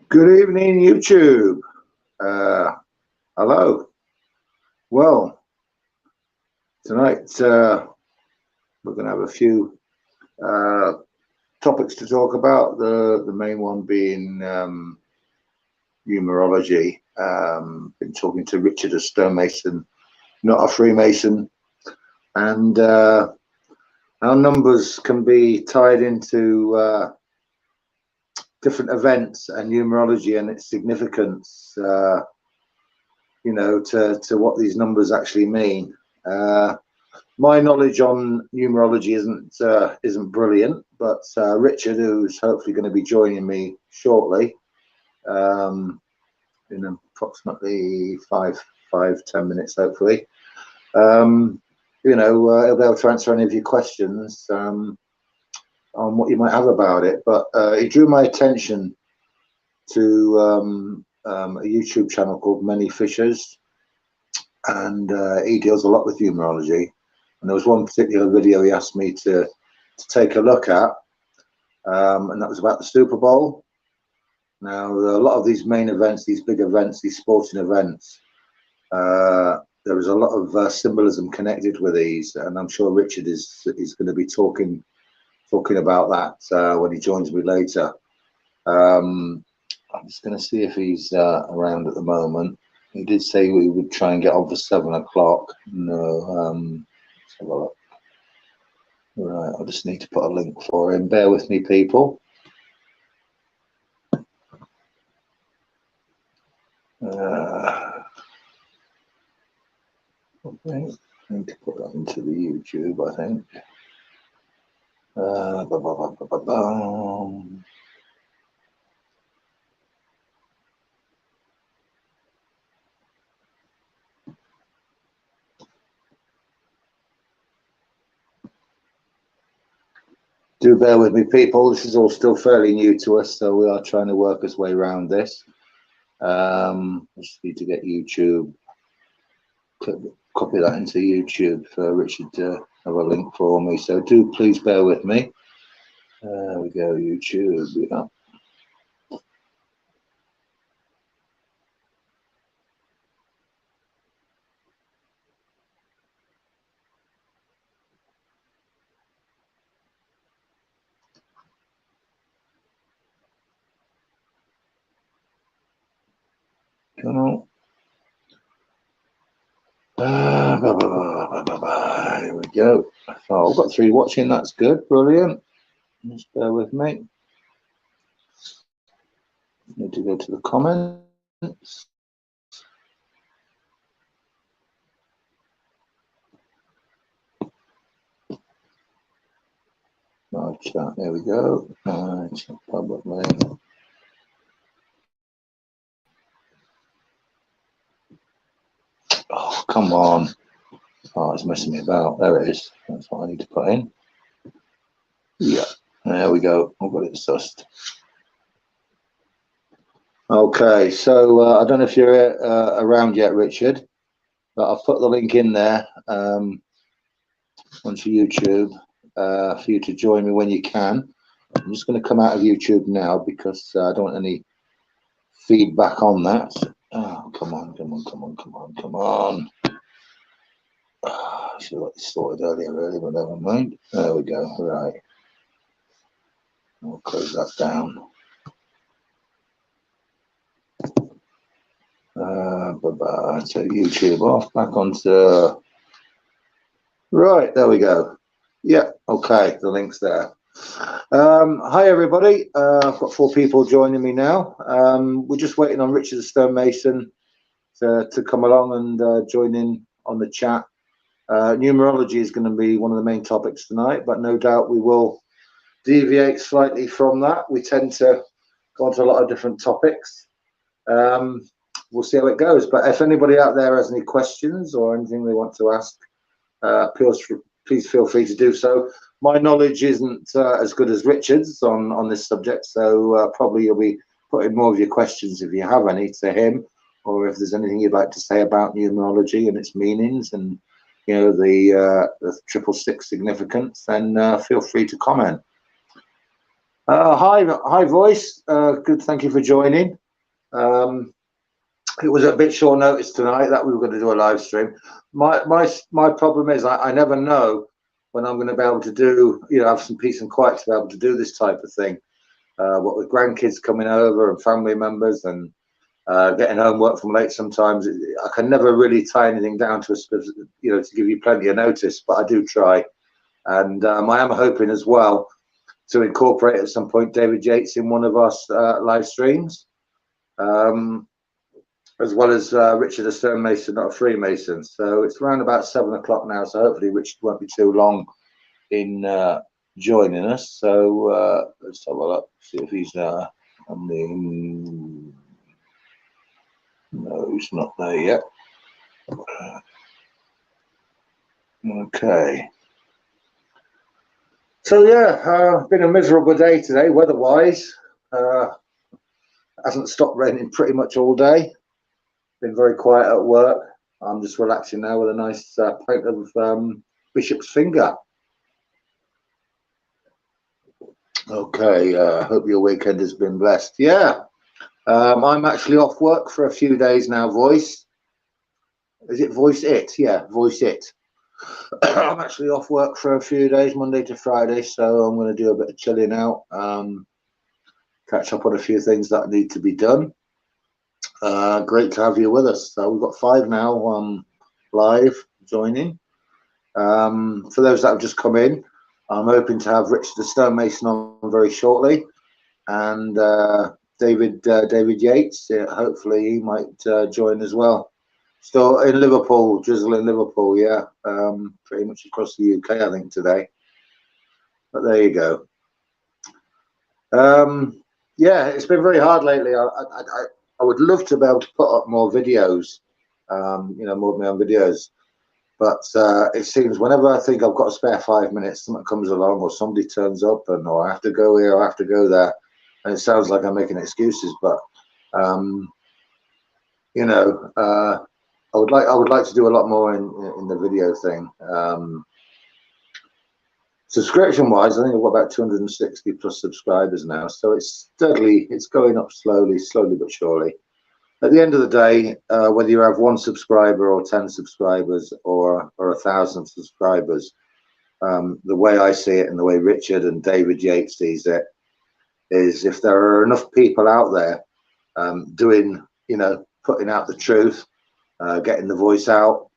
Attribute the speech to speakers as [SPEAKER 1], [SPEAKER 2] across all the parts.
[SPEAKER 1] Good evening, YouTube. Hello. Well, tonight we're going to have a few topics to talk about. The main one being numerology. Been talking to Richard, a Stonemason, not a Freemason, and our numbers can be tied into different events and numerology and its significance, you know, to what these numbers actually mean. My knowledge on numerology isn't brilliant, but Richard, who's hopefully going to be joining me shortly, in approximately 5-10 minutes, hopefully, you know, he'll be able to answer any of your questions on what you might have about it. But it drew my attention to a YouTube channel called Many Fishers, and he deals a lot with numerology. And there was one particular video he asked me to take a look at, and that was about the Super Bowl. Now, a lot of these main events, these big events, these sporting events, there is a lot of symbolism connected with these, and I'm sure Richard is going to be talking about that when he joins me later. I'm just going to see if he's around at the moment. He did say we would try and get on for 7 o'clock. No, let's have a look. Right, I just need to put a link for him. Bear with me, people. Okay, I need to put that into the YouTube, I think. Do bear with me, people. This is all still fairly new to us, so we are trying to work our way around this. I just need to get YouTube, copy that into YouTube for Richard to have a link for me. So do please bear with me. There we go, YouTube. Yeah. Here we go. Oh, I've got 3 watching. That's good. Brilliant. Just bear with me. Need to go to the comments. My chat. There we go. Chat publicly. Oh, come on. Oh, it's messing me about. There it is. That's what I need to put in. Yeah, there we go. I've got it sussed. Okay, so I don't know if you're around yet, Richard, but I'll put the link in there onto YouTube for you to join me when you can. I'm just going to come out of YouTube now because I don't want any feedback on that. Oh, come on, come on, come on, come on, come on. I should have got this sorted earlier, really, but never mind. There we go. Right. We'll close that down. So YouTube off, back onto. Right, there we go. Yeah, okay, the link's there. Hi, everybody. I've got 4 people joining me now. We're just waiting on Richard the Stonemason to come along and join in on the chat. Numerology is going to be one of the main topics tonight, but no doubt we will deviate slightly from that. We tend to go on to a lot of different topics. We'll see how it goes. But if anybody out there has any questions or anything they want to ask, please feel free to do so. My knowledge isn't as good as Richard's on this subject, so probably you'll be putting more of your questions, if you have any, to him, or if there's anything you'd like to say about numerology and its meanings and you know, the 666 significance, then feel free to comment. Hi, voice. Good. Thank you for joining. It was a bit short notice tonight that we were going to do a live stream. My problem is I never know when I'm going to be able to do, you know, have some peace and quiet to be able to do this type of thing. What with grandkids coming over and family members and getting homework from late, sometimes I can never really tie anything down to a specific, you know, to give you plenty of notice. But I do try, and I am hoping as well to incorporate at some point David Yates in one of our live streams, as well as Richard, a Stonemason, not a Freemason. So it's around about 7 o'clock now, so hopefully Richard won't be too long in joining us. So let's have a look, see if he's on the... No, he's not there yet. Okay. So yeah, been a miserable day today, weather-wise. Hasn't stopped raining pretty much all day. Been very quiet at work. I'm just relaxing now with a nice pint of Bishop's Finger. Okay, hope your weekend has been blessed. Yeah, I'm actually off work for a few days now, voice. Is it voice it? Yeah, voice it. I'm actually off work for a few days, Monday to Friday, so I'm going to do a bit of chilling out, catch up on a few things that need to be done. Great to have you with us. So we've got 5 now live joining. For those that have just come in, I'm hoping to have Richard the Stonemason on very shortly, and David Yates. Hopefully he might join as well. Still in Liverpool, drizzle in Liverpool, yeah. Pretty much across the UK, I think, today. But there you go. Yeah, it's been very hard lately. I would love to be able to put up more videos, you know, more of my own videos. But it seems whenever I think I've got a spare 5 minutes, something comes along or somebody turns up and or I have to go here, I have to go there. And it sounds like I'm making excuses, but you know, I would like to do a lot more in the video thing. Subscription wise, I think I've got about 260 plus subscribers now, so it's steadily, it's going up slowly but surely. At the end of the day, whether you have 1 subscriber or 10 subscribers or 1,000 subscribers, the way I see it and the way Richard and David Yates sees it is if there are enough people out there doing, you know, putting out the truth, getting the voice out,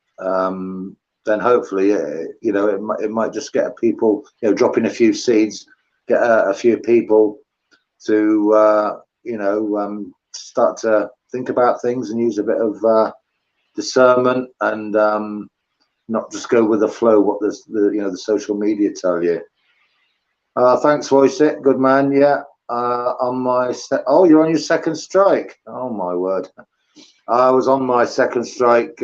[SPEAKER 1] then hopefully, you know, it might just get people, you know, dropping a few seeds, get a few people to, you know, start to think about things and use a bit of discernment and not just go with the flow. What you know, the social media tell you. Thanks, voice it, good man. Yeah, on my oh, you're on your 2nd strike. Oh my word, I was on my 2nd strike,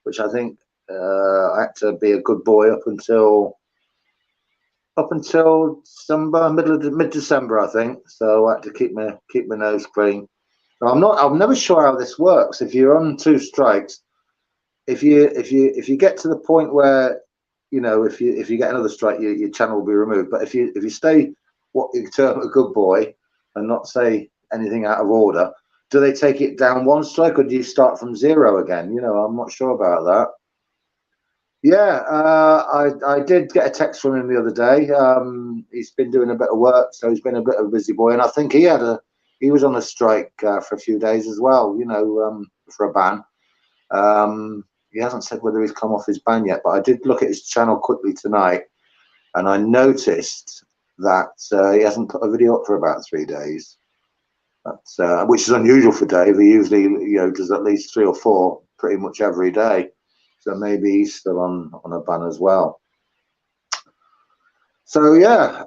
[SPEAKER 1] which I think I had to be a good boy up until December, mid-December, I think. So I had to keep my nose clean. I'm never sure how this works. If you're on 2 strikes, if you get to the point where, you know, if you get another strike, your channel will be removed. But if you stay what you term a good boy and not say anything out of order, do they take it down 1 strike or do you start from 0 again? You know, I'm not sure about that. Yeah, I did get a text from him the other day. He's been doing a bit of work, so he's been a bit of a busy boy, and I think he was on a strike for a few days as well, you know, for a ban. He hasn't said whether he's come off his ban yet, but I did look at his channel quickly tonight, and I noticed that he hasn't put a video up for about 3 days. But, which is unusual for Dave. He usually, you know, does at least 3 or 4 pretty much every day. So maybe he's still on a ban as well. So yeah,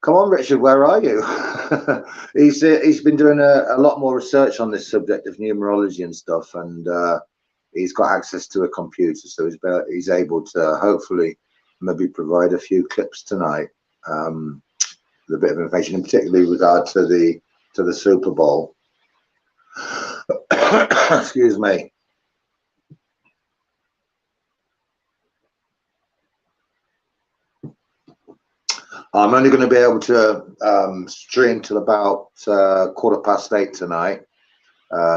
[SPEAKER 1] come on, Richard, where are you? He's been doing a lot more research on this subject of numerology and stuff, and he's got access to a computer, so he's able to hopefully maybe provide a few clips tonight, with a bit of information, in particularly with regard to the Super Bowl. Excuse me. I'm only going to be able to stream till about 8:15 tonight.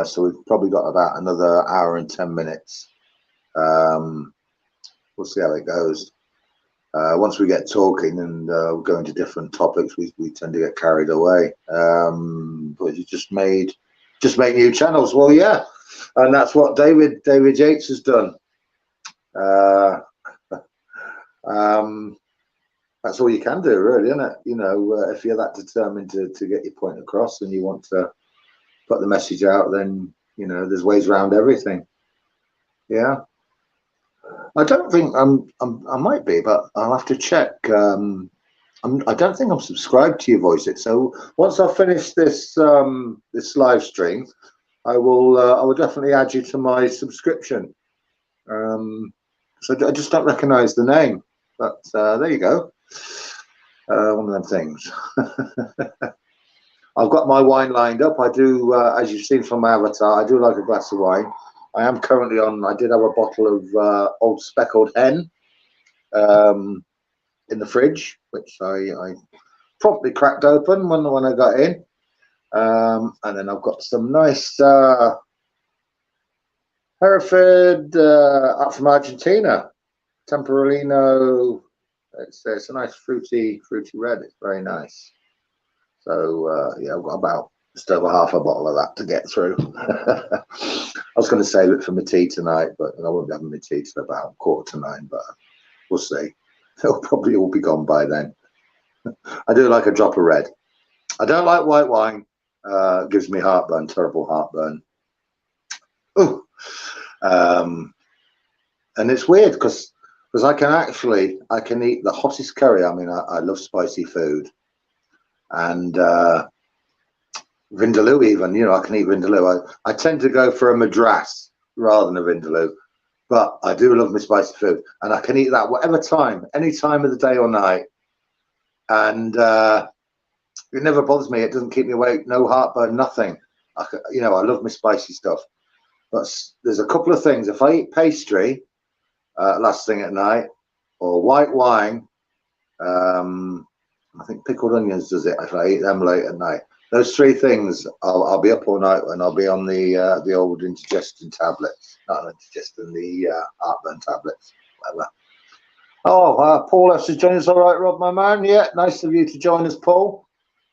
[SPEAKER 1] So we've probably got about another hour and 10 minutes. We'll see how it goes. Once we get talking and go into different topics, we tend to get carried away. But you just make new channels. Well, yeah, and that's what David Yates has done. That's all you can do, really, isn't it? You know, if you're that determined to get your point across and you want to put the message out, then you know there's ways around everything. Yeah. I don't think I might be, but I'll have to check. I don't think I'm subscribed to your voice. So once I finish this this live stream, I will definitely add you to my subscription. So I just don't recognise the name, but there you go. One of them things. I've got my wine lined up. I do, as you've seen from my avatar, I do like a glass of wine. I am currently on. I did have a bottle of Old Speckled Hen in the fridge, which I promptly cracked open when I got in, and then I've got some nice Hereford up from Argentina, Tempranillo. It's a nice fruity red. It's very nice. So yeah, I've got about just over half a bottle of that to get through. I was going to save it for my tea tonight, but I won't be having my tea till about 8:45. But we'll see. It'll probably all be gone by then. I do like a drop of red. I don't like white wine. It gives me heartburn, terrible heartburn. Ooh. And it's weird because I can eat the hottest curry. I mean, I love spicy food, and Vindaloo even. You know, I can eat Vindaloo. I tend to go for a Madras rather than a Vindaloo, but I do love my spicy food, and I can eat that whatever time, any time of the day or night, and it never bothers me. It doesn't keep me awake. No heartburn, nothing. You know, I love my spicy stuff. But there's a couple of things. If I eat pastry last thing at night, or white wine, I think pickled onions does it. If I eat them late at night, those three things, I'll be up all night and I'll be on the old indigestion tablets, not indigestion, the heartburn tablets, whatever. Oh, Paul has to join us. All right, Rob, my man. Yeah, nice of you to join us, Paul.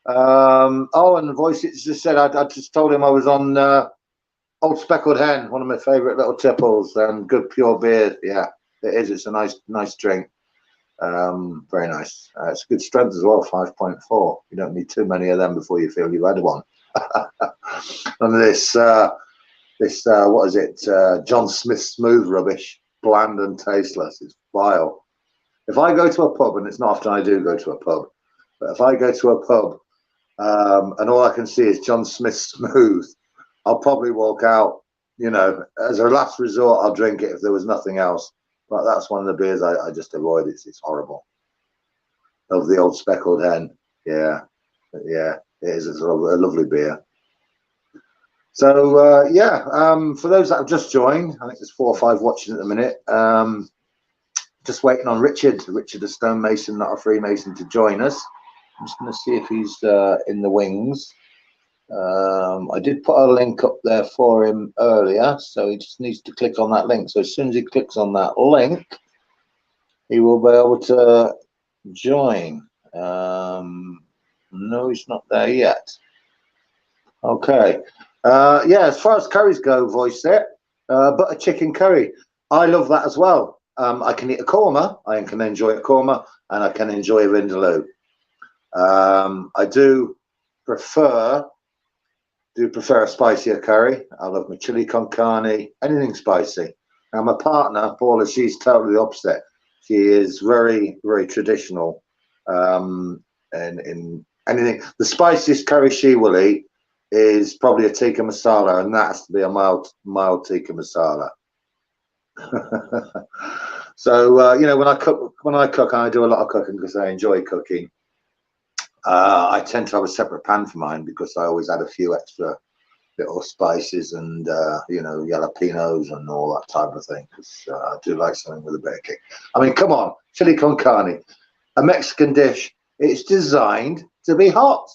[SPEAKER 1] Oh, and the voice it just said I just told him I was on Old Speckled Hen, one of my favourite little tipples, and good pure beer. Yeah, it is. It's a nice drink. Very nice. It's good strength as well, 5.4. You don't need too many of them before you feel you've had one. And this what is it? John Smith Smooth rubbish, bland and tasteless. It's vile. If I go to a pub, and it's not often I do go to a pub, but if I go to a pub and all I can see is John Smith Smooth, I'll probably walk out. You know, as a last resort, I'll drink it if there was nothing else. But that's one of the beers I just avoid. It's horrible. Love the Old Speckled Hen. Yeah, yeah, it is. It's a lovely beer. So yeah, for those that have just joined, I think there's 4 or 5 watching at the minute. Just waiting on Richard a Stonemason, not a Freemason, to join us. I'm just going to see if he's in the wings. I did put a link up there for him earlier, so he just needs to click on that link. So as soon as he clicks on that link, he will be able to join. No, he's not there yet. Okay. Yeah, as far as curries go, voice set, butter chicken curry. I love that as well. I can eat a korma. I can enjoy a korma, and I can enjoy a vindaloo. I do prefer a spicier curry. I love my chili con carne, anything spicy. Now my partner Paula, she's totally the opposite. She is very traditional. And in anything, the spiciest curry she will eat is probably a tikka masala, and that has to be a mild tikka masala. So you know, when I cook, I do a lot of cooking because I enjoy cooking. I tend to have a separate pan for mine because I always add a few extra little spices and you know, jalapenos and all that type of thing, because I do like something with a bit of kick. I mean, come on, chili con carne, a Mexican dish, It's designed to be hot.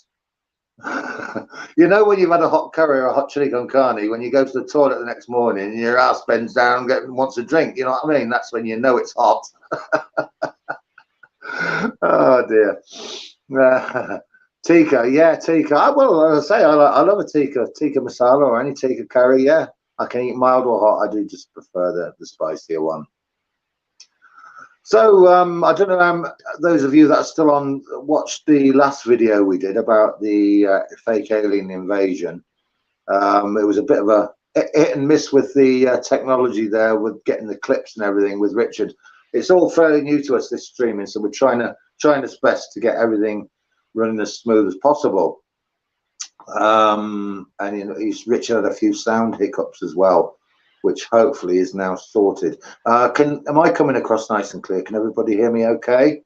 [SPEAKER 1] You know, when you've had a hot curry or a hot chili con carne, when you go to the toilet the next morning and your ass bends down and wants a drink, you know what I mean? That's when you know it's hot. Oh dear. Tikka, yeah, tikka. Well, as I say, I love a tikka masala or any tikka curry. Yeah, I can eat mild or hot. I do just prefer the spicier one. So I don't know, those of you that are still on, watched the last video we did about the fake alien invasion. It was a bit of a hit and miss with the technology there, with getting the clips and everything with Richard. It's all fairly new to us, this streaming, so we're trying as best to get everything running as smooth as possible. And you know, Richard had a few sound hiccups as well, which hopefully is now sorted. Am I coming across nice and clear? Can everybody hear me okay?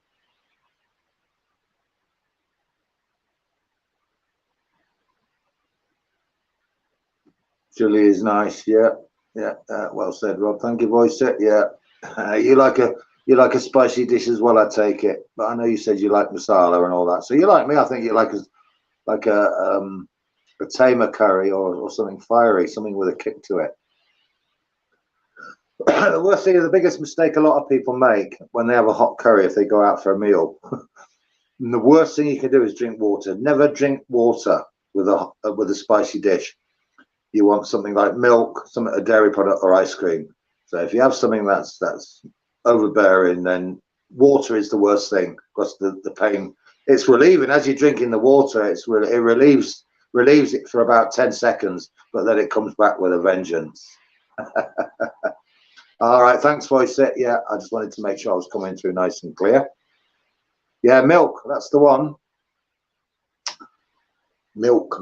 [SPEAKER 1] Julie is nice. Yeah, yeah. Well said, Rob. Thank you, voice set. Yeah. You like a spicy dish as well, I take it. But I know you said you like masala and all that. So you like me. I think you like a tamer curry or something fiery, something with a kick to it. The worst thing, the biggest mistake a lot of people make when they have a hot curry, if they go out for a meal, and the worst thing you can do is drink water. Never drink water with a spicy dish. You want something like milk, a dairy product, or ice cream. So if you have something that's overbearing, then water is the worst thing, because the pain, it's relieving as you're drinking the water. It relieves it for about 10 seconds, but then it comes back with a vengeance. All right, thanks, voice set. Yeah, I just wanted to make sure I was coming through nice and clear. Yeah, milk, that's the one. Milk.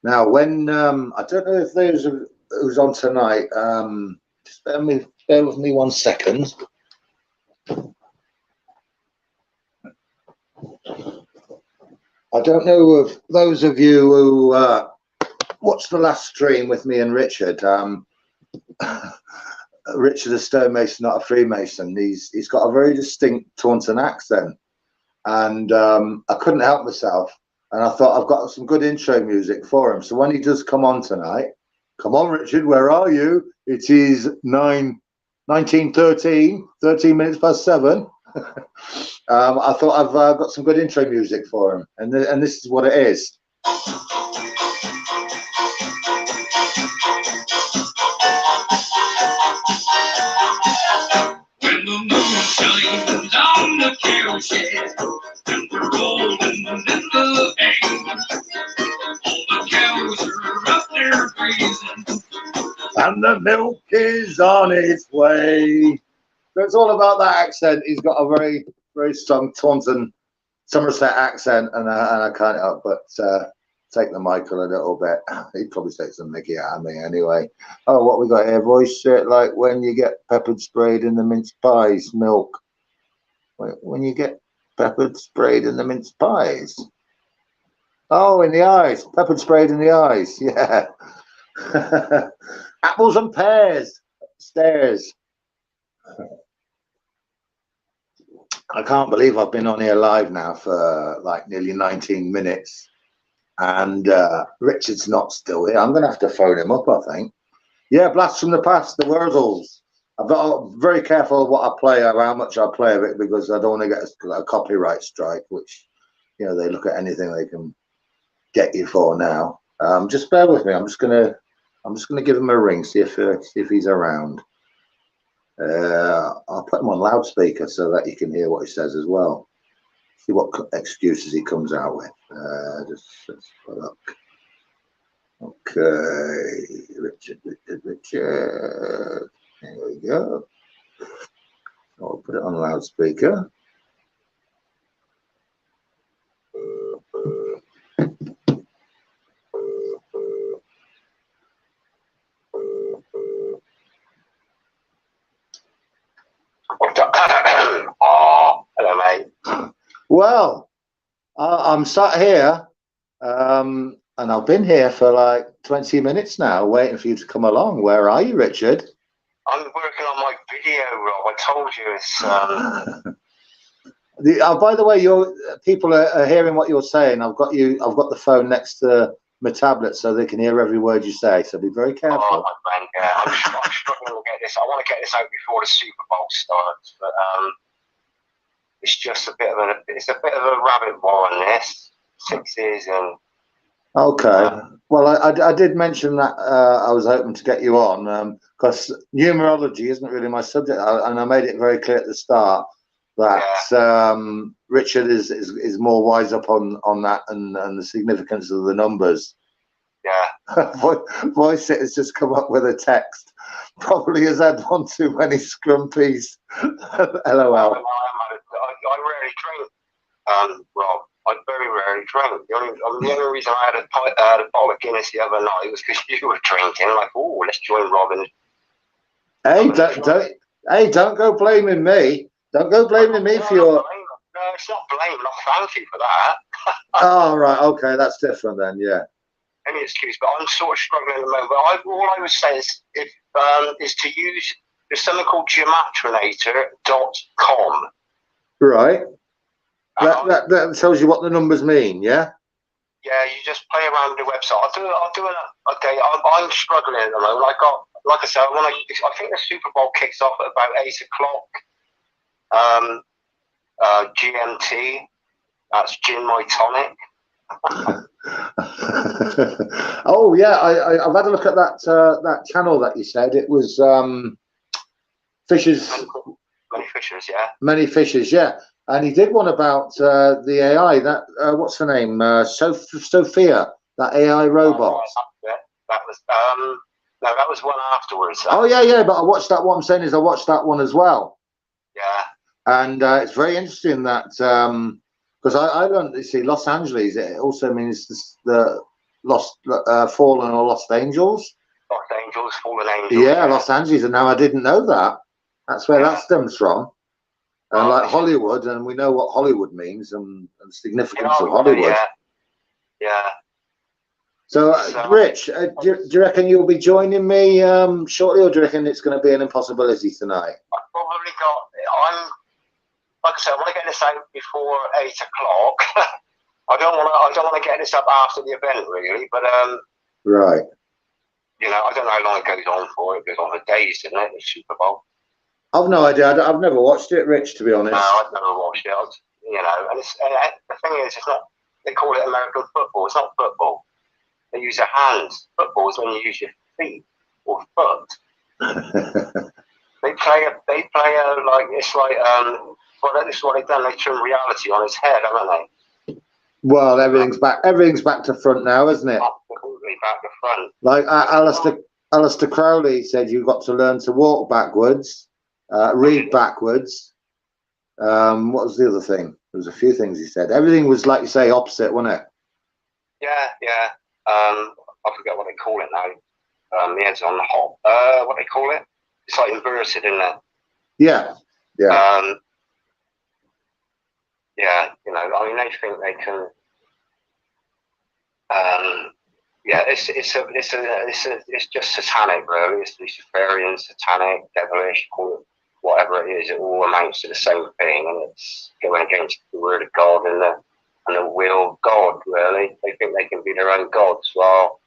[SPEAKER 1] Now, when I don't know if those who's on tonight, just bear with me 1 second. I don't know if those of you who watched the last stream with me and Richard. Richard is Stonemason, not a Freemason. He's got a very distinct Taunton accent, and I couldn't help myself. And I thought, I've got some good intro music for him. So when he does come on tonight, come on, Richard, where are you? It is 19:13, 13 minutes past 7. I thought I've got some good intro music for him, and this is what it is. When the moon shines on the cow shed, and the golden in the hay, all the cows are up there grazing, and the milk is on its way. So it's all about that accent. He's got a very, very strong Taunton Somerset accent, and I can't help but take the mic a little bit. He'd probably take some mickey out of me anyway. Oh, what we got here, voice? Like when you get peppered sprayed in the mince pies, milk. When you get peppered sprayed in the mince pies. Oh, in the eyes. Peppered sprayed in the eyes. Yeah. Apples and pears. Stairs. I can't believe I've been on here live now for like nearly 19 minutes. And Richard's not still here. I'm going to have to phone him up, I think. Yeah, Blast from the Past, the Wordles. I've got to be very careful what I play, or how much I play of it, because I don't want to get a copyright strike, which, you know, they look at anything they can get you for now. Just bear with me. I'm just gonna give him a ring, see if he's around. I'll put him on loudspeaker so that you can hear what he says as well. See what excuses he comes out with. Let's have a look. Okay, Richard. There we go. I'll put it on loudspeaker. Oh, hello, mate. Well, I'm sat here, and I've been here for like 20 minutes now, waiting for you to come along. Where are you, Richard?
[SPEAKER 2] I'm working on my video, Rob. I told you it's
[SPEAKER 1] By the way, people are hearing what you're saying. I've got the phone next to my tablet so they can hear every word you say. So be very careful.
[SPEAKER 2] Oh, my friend, yeah. I'm struggling to get this. I want to get this out before the Super Bowl starts, but it's just a bit of a rabbit hole on this. 6 years and.
[SPEAKER 1] Okay. Well, I did mention that I was hoping to get you on because numerology isn't really my subject, and I made it very clear at the start that Richard is more wise up on that and the significance of the numbers.
[SPEAKER 2] Yeah.
[SPEAKER 1] Voice it has just come up with a text. Probably has had one too many scrumpies. LOL.
[SPEAKER 2] I rarely drink, Rob. I very rarely drink. The only reason I had a bottle of Guinness the other night was because you were drinking. Like, oh, let's join Robin.
[SPEAKER 1] Hey, don't go blaming me. Don't go blaming me for your.
[SPEAKER 2] No, it's not blame. Not thank you for that.
[SPEAKER 1] Oh, right. Okay, that's different then. Yeah.
[SPEAKER 2] Any excuse, but I'm sort of struggling at the moment. But all I would say is is to use there's something called geomatrinator.com.
[SPEAKER 1] Right. That tells you what the numbers mean, yeah?
[SPEAKER 2] Yeah, you just play around with the website. I'll do it. Okay, I'm struggling at the moment. Like I said, I think the Super Bowl kicks off at about 8 o'clock. GMT. That's gin my tonic.
[SPEAKER 1] Oh yeah, I've had a look at that channel that you said. It was Fishers.
[SPEAKER 2] Many Fishers, yeah. Many
[SPEAKER 1] Fishers, yeah. And he did one about the AI. That what's her name? Sophia, that AI robot.
[SPEAKER 2] That was no, that was one afterwards.
[SPEAKER 1] Oh yeah. But I watched that. What I'm saying is, I watched that one as well.
[SPEAKER 2] Yeah.
[SPEAKER 1] And it's very interesting that because I learned, you see, Los Angeles. It also means the lost, fallen or lost angels.
[SPEAKER 2] Lost angels, fallen angels.
[SPEAKER 1] Yeah, Los Angeles. And now I didn't know that. That's where that stems from. And like Hollywood, and we know what Hollywood means and the significance of Hollywood.
[SPEAKER 2] Yeah.
[SPEAKER 1] So, Rich, do you reckon you'll be joining me shortly, or do you reckon it's going to be an impossibility tonight?
[SPEAKER 2] I've probably got. Like I said, I want to get this out before 8 o'clock. I don't want to get this up after the event, really. But
[SPEAKER 1] right.
[SPEAKER 2] You know, I don't know how long it goes on for. It goes on for days, doesn't it? The Super Bowl.
[SPEAKER 1] I've no idea. I've never watched it, Rich, to be honest.
[SPEAKER 2] No, I've never watched it. You know, and the thing is, it's not. They call it American football. It's not football. They use their hands. Football is when you use your feet or foot. They play like it's like well, this is what they've done. They turn reality on its head, haven't they?
[SPEAKER 1] Well, everything's back to front now, isn't it?
[SPEAKER 2] Absolutely back to front.
[SPEAKER 1] Like Alistair Crowley said, you've got to learn to walk backwards, read backwards. What was the other thing? There was a few things he said. Everything was, like you say, opposite, wasn't it?
[SPEAKER 2] Yeah. I forget what they call it now. The head's on the hop. What they call it? It's like inverted, isn't it?
[SPEAKER 1] Yeah.
[SPEAKER 2] Yeah, you know, I mean, they think they can. Yeah, it's just satanic, really. It's Luciferian, satanic, devilish, call it whatever it is. It all amounts to the same thing, and it's going against the word of God and the will of God. Really, they think they can be their own gods. Well,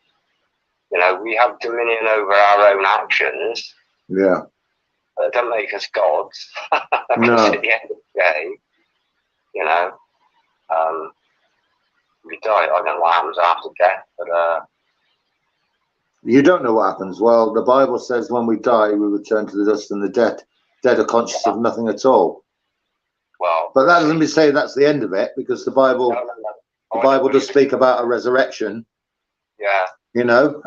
[SPEAKER 2] you know, we have dominion over our own actions.
[SPEAKER 1] Yeah.
[SPEAKER 2] But it doesn't make us gods.
[SPEAKER 1] No.
[SPEAKER 2] At the end of the day, you know, we die. I don't know what happens after death, but
[SPEAKER 1] you don't know what happens. Well, the Bible says when we die, we return to the dust, and the dead are conscious of nothing at all.
[SPEAKER 2] Well,
[SPEAKER 1] but that doesn't say that's the end of it, because the Bible, the Bible does speak about a resurrection.
[SPEAKER 2] Yeah.
[SPEAKER 1] You know,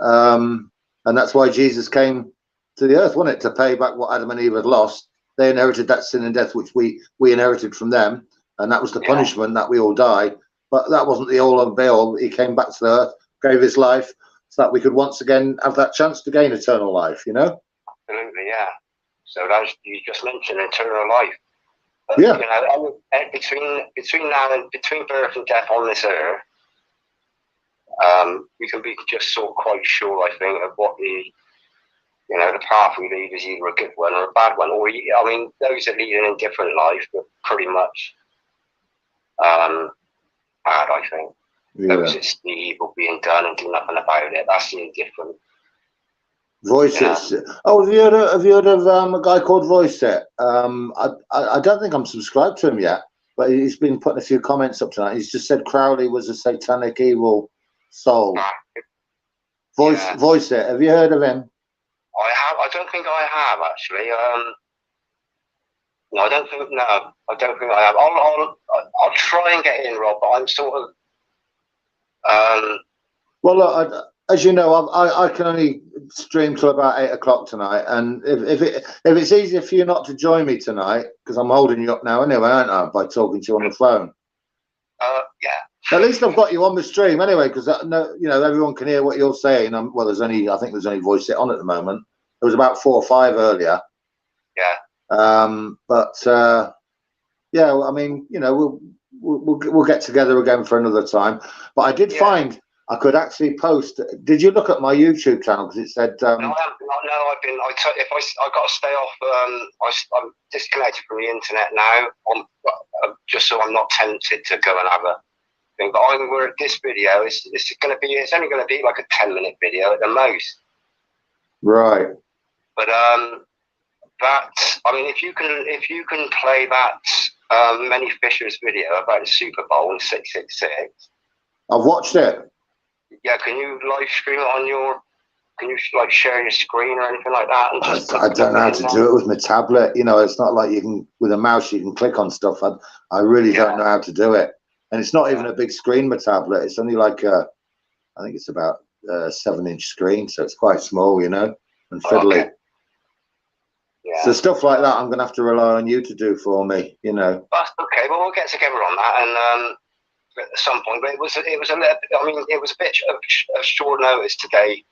[SPEAKER 1] and that's why Jesus came to the earth, wasn't it, to pay back what Adam and Eve had lost. They inherited that sin and death, which we inherited from them, and that was the punishment, that we all die. But that wasn't the all and be all. He came back to the earth, gave his life, so that we could once again have that chance to gain eternal life. You know.
[SPEAKER 2] Absolutely, yeah. So that's, you just mentioned eternal life. But,
[SPEAKER 1] yeah.
[SPEAKER 2] You know, between now and between birth and death on this earth, we can be just sort of quite sure, I think, of what the path we lead is either a good one or a bad one. Or, I mean, those that lead an indifferent life, but pretty much bad, I think.
[SPEAKER 1] Yeah.
[SPEAKER 2] Those that see evil being done and do nothing about it. That's the indifferent.
[SPEAKER 1] Voices. Oh, have you heard of a guy called Voice-It? I don't think I'm subscribed to him yet, but he's been putting a few comments up tonight. He's just said Crowley was a satanic evil soul. Voice-It. Have you heard of him?
[SPEAKER 2] I have. I don't think I have actually. No, I don't think. No, I don't think I have. I'll try and get in, Rob. But I'm sort of.
[SPEAKER 1] Well, look, as you know, I can only stream till about 8 o'clock tonight, and if it's easier for you not to join me tonight, because I'm holding you up now anyway, aren't I, by talking to you on the phone?
[SPEAKER 2] Yeah.
[SPEAKER 1] At least I've got you on the stream anyway, because you know, everyone can hear what you're saying. Well, I think there's only Voice-It on at the moment. There was about 4 or 5 earlier.
[SPEAKER 2] Yeah.
[SPEAKER 1] Yeah, I mean, you know, we'll get together again for another time. But I did find I could actually post. Did you look at my YouTube channel? Because it said.
[SPEAKER 2] No, I've been. I got to stay off. I'm disconnected from the internet now. Just so I'm not tempted to go and have a thing. But this video is. It's only going to be like a 10-minute video at the most.
[SPEAKER 1] Right.
[SPEAKER 2] But I mean, if you can play that Many Fishers video about the Super Bowl in 666.
[SPEAKER 1] I've watched it.
[SPEAKER 2] Yeah, can you live stream it on your? Can you like share your screen or anything like that? And just
[SPEAKER 1] I don't know how to do it with my tablet. You know, it's not like you can with a mouse. You can click on stuff. I really don't know how to do it. And it's not even a big screen. My tablet. It's only like I think it's about a 7-inch screen, so it's quite small. You know, and fiddly.
[SPEAKER 2] Okay. Yeah.
[SPEAKER 1] So stuff like that, I'm going to have to rely on you to do for me, you know.
[SPEAKER 2] That's okay. Well, we'll get together on that, and at some point. But it was a little. I mean, it was a bit of short notice today.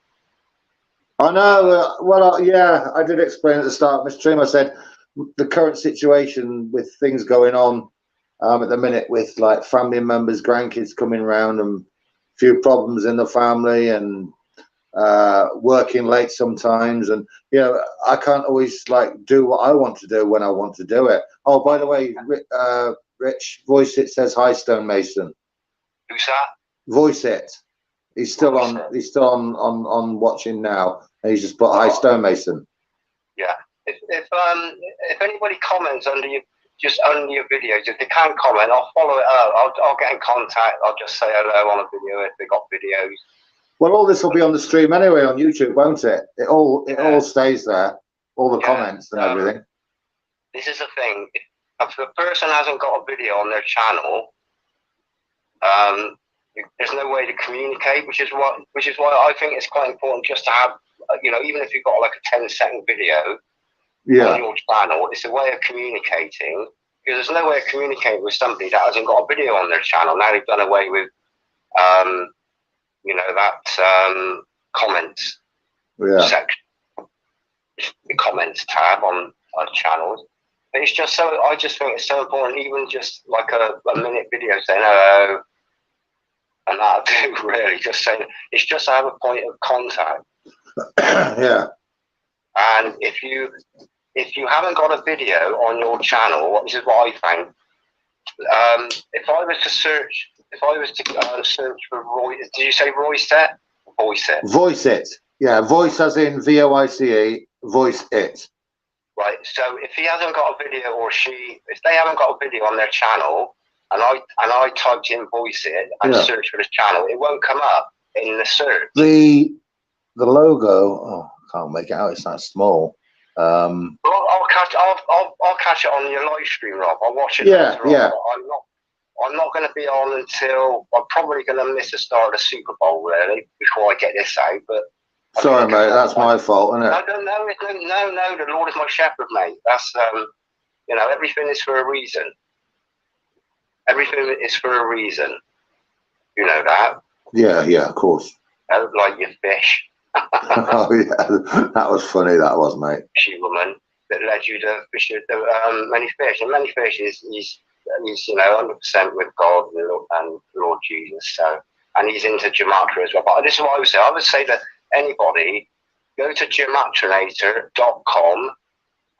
[SPEAKER 1] I know. Yeah, I did explain at the start of my stream. I said the current situation with things going on at the minute, with like family members, grandkids coming around, and a few problems in the family, and working late sometimes, and you know, I can't always like do what I want to do when I want to do it. Oh, by the way, Rich, Voice-It says hi, Stonemason.
[SPEAKER 2] Who's that?
[SPEAKER 1] Voice-It. He's still on. He's still on watching now, and he's just put hi, Stonemason.
[SPEAKER 2] Yeah. If anybody comments under your videos, if they can't comment, I'll follow it up. I'll get in contact. I'll just say hello on a video if they got videos.
[SPEAKER 1] Well, all this will be on the stream anyway on YouTube, won't it? It all stays there, all the comments and everything.
[SPEAKER 2] This is the thing: if the person hasn't got a video on their channel, there's no way to communicate, which is why I think it's quite important just to have, you know, even if you've got like a 10-second video on your channel, it's a way of communicating. Because there's no way of communicating with somebody that hasn't got a video on their channel. Now they've done away with. You know, that comments section, the comments tab on channels. But it's just so, I just think it's so important, even just like a minute video saying hello, and that'll do, really, just saying, it's just to have a point of contact.
[SPEAKER 1] Yeah.
[SPEAKER 2] And if you haven't got a video on your channel, this is what I found, if I was to search for Roy, did you say Voice-It? Voice-It.
[SPEAKER 1] Voice-It. Yeah, voice as in VOICE, Voice-It.
[SPEAKER 2] Right. So if he hasn't got a video, or if they haven't got a video on their channel, and I typed in Voice-It and search for this channel, it won't come up in the search. The
[SPEAKER 1] logo. Oh, I can't make it out. It's that small.
[SPEAKER 2] Well, I'll catch it on your live stream, Rob. I'll watch it.
[SPEAKER 1] Yeah, yeah.
[SPEAKER 2] I'm not going to be on until I'm probably going to miss the start of the Super Bowl, really, before I get this out. But
[SPEAKER 1] sorry, mate, that's my fault, isn't it?
[SPEAKER 2] No, the Lord is my shepherd, mate. That's you know, everything is for a reason. Everything is for a reason. You know that? Yeah,
[SPEAKER 1] of course.
[SPEAKER 2] Like your fish.
[SPEAKER 1] Oh yeah, that was funny. That was, mate.
[SPEAKER 2] She woman that led you to fish many fish, and many fish is he's you know 100% with God and Lord Jesus. So, and he's into gematria as well. But this is what I would say. I would say that anybody go to gematrinator.com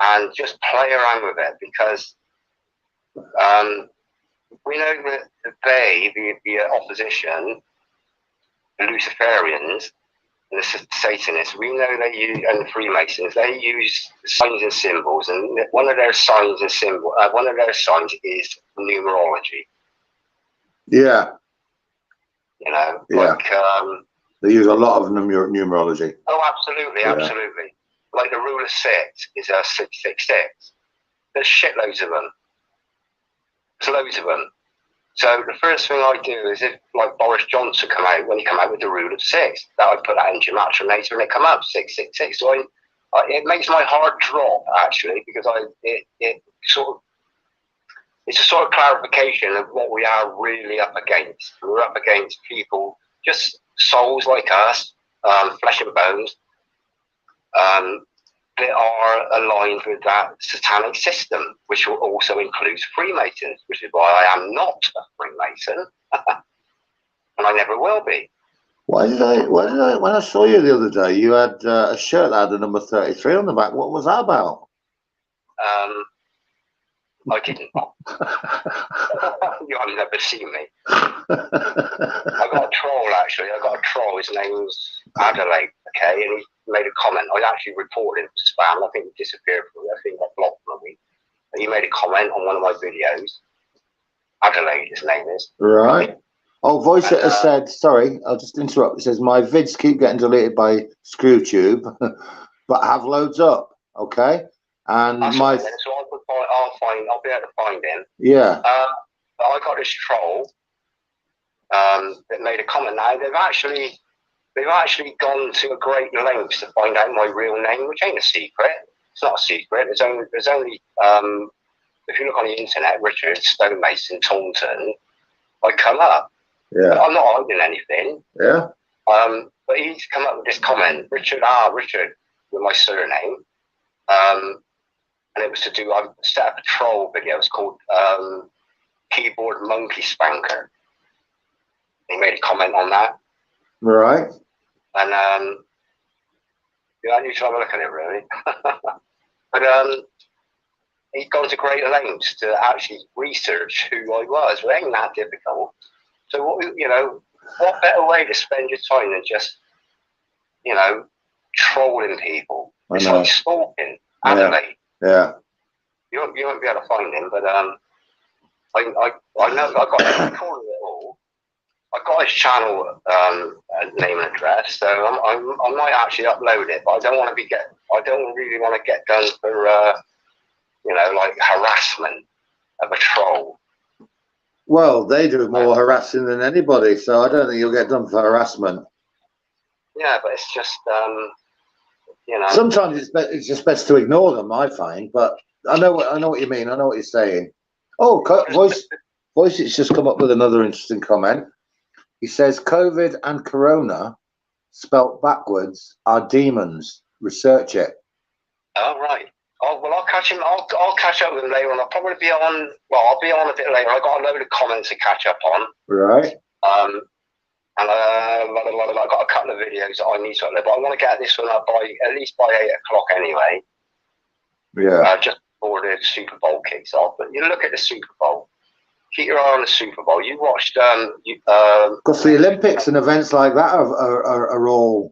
[SPEAKER 2] and just play around with it, because we know that they, the opposition, the Luciferians, and the Satanists, we know they use, and the Freemasons, they use signs and symbols, and one of their signs and one of their signs is numerology.
[SPEAKER 1] Yeah.
[SPEAKER 2] You know,
[SPEAKER 1] yeah.
[SPEAKER 2] like
[SPEAKER 1] they use a lot of numerology.
[SPEAKER 2] Oh, absolutely,
[SPEAKER 1] yeah.
[SPEAKER 2] absolutely. Like the rule of six is a 666. There's shitloads of them. There's loads of them. So the first thing I do is, if like Boris Johnson when he come out with the rule of six, that I put that into Gematria and it come up 666. So it makes my heart drop actually, because it's a sort of clarification of what we are really up against. We're up against people, just souls like us, flesh and bones, that are aligned with that satanic system, which also includes Freemasons, which is why I am not a Freemason, and I never will be.
[SPEAKER 1] When I saw you the other day, you had a shirt that had the number 33 on the back. What was that about?
[SPEAKER 2] I didn't. You haven't never seen me. I got a troll actually. I got a troll. His name's Adelaide. Okay, and he made a comment. I actually reported him for spam. I think he disappeared from me. I think I blocked him. But he made a comment on one of my videos. Adelaide, his name is.
[SPEAKER 1] Right. Oh, Voice It has said, sorry, I'll just interrupt. It says, my vids keep getting deleted by ScrewTube, but have loads up. Okay. And
[SPEAKER 2] that's
[SPEAKER 1] my.
[SPEAKER 2] Right, so I'll be able to find him.
[SPEAKER 1] Yeah.
[SPEAKER 2] But I got this troll that made a comment. Now they've actually gone to a great lengths to find out my real name, which ain't a secret. It's not a secret. There's only if you look on the internet, Richard Stonemason Taunton, I come up.
[SPEAKER 1] Yeah.
[SPEAKER 2] But I'm not hiding anything.
[SPEAKER 1] Yeah.
[SPEAKER 2] But he's come up with this comment, Richard, with my surname. And it was to do, I set up a troll video. It's called Keyboard Monkey Spanker. He made a comment on that.
[SPEAKER 1] Right.
[SPEAKER 2] And yeah, I need to have a look at it really. But he's gone to great lengths to actually research who I was. Well, it ain't that difficult. So what better way to spend your time than just, trolling people? It's like stalking. Adelaide.
[SPEAKER 1] Yeah.
[SPEAKER 2] You won't be able to find him, but I know I got to call it all. I got his channel name and address, so I might actually upload it, but I don't really want to get done for like harassment of a troll.
[SPEAKER 1] Well, they do more harassing than anybody, so I don't think you'll get done for harassment. Yeah,
[SPEAKER 2] but it's just
[SPEAKER 1] Sometimes it's just best to ignore them, I find. But I know what you mean. I know what you're saying. Oh, Voice it's just come up with another interesting comment. He says COVID and Corona, spelt backwards, are demons. Research it.
[SPEAKER 2] Oh right. Oh well, I'll catch him. I'll catch up with him later on. I'll probably be on. Well, I'll be on a bit later. I got a load of comments to catch up on.
[SPEAKER 1] Right.
[SPEAKER 2] And I've got a couple of videos that I need to upload, but I want to get this one up at least by 8 o'clock anyway.
[SPEAKER 1] Yeah.
[SPEAKER 2] Just before the Super Bowl kicks off. But you look at the Super Bowl. Keep your eye on the Super Bowl. You watched.
[SPEAKER 1] Because the Olympics and events like that are all.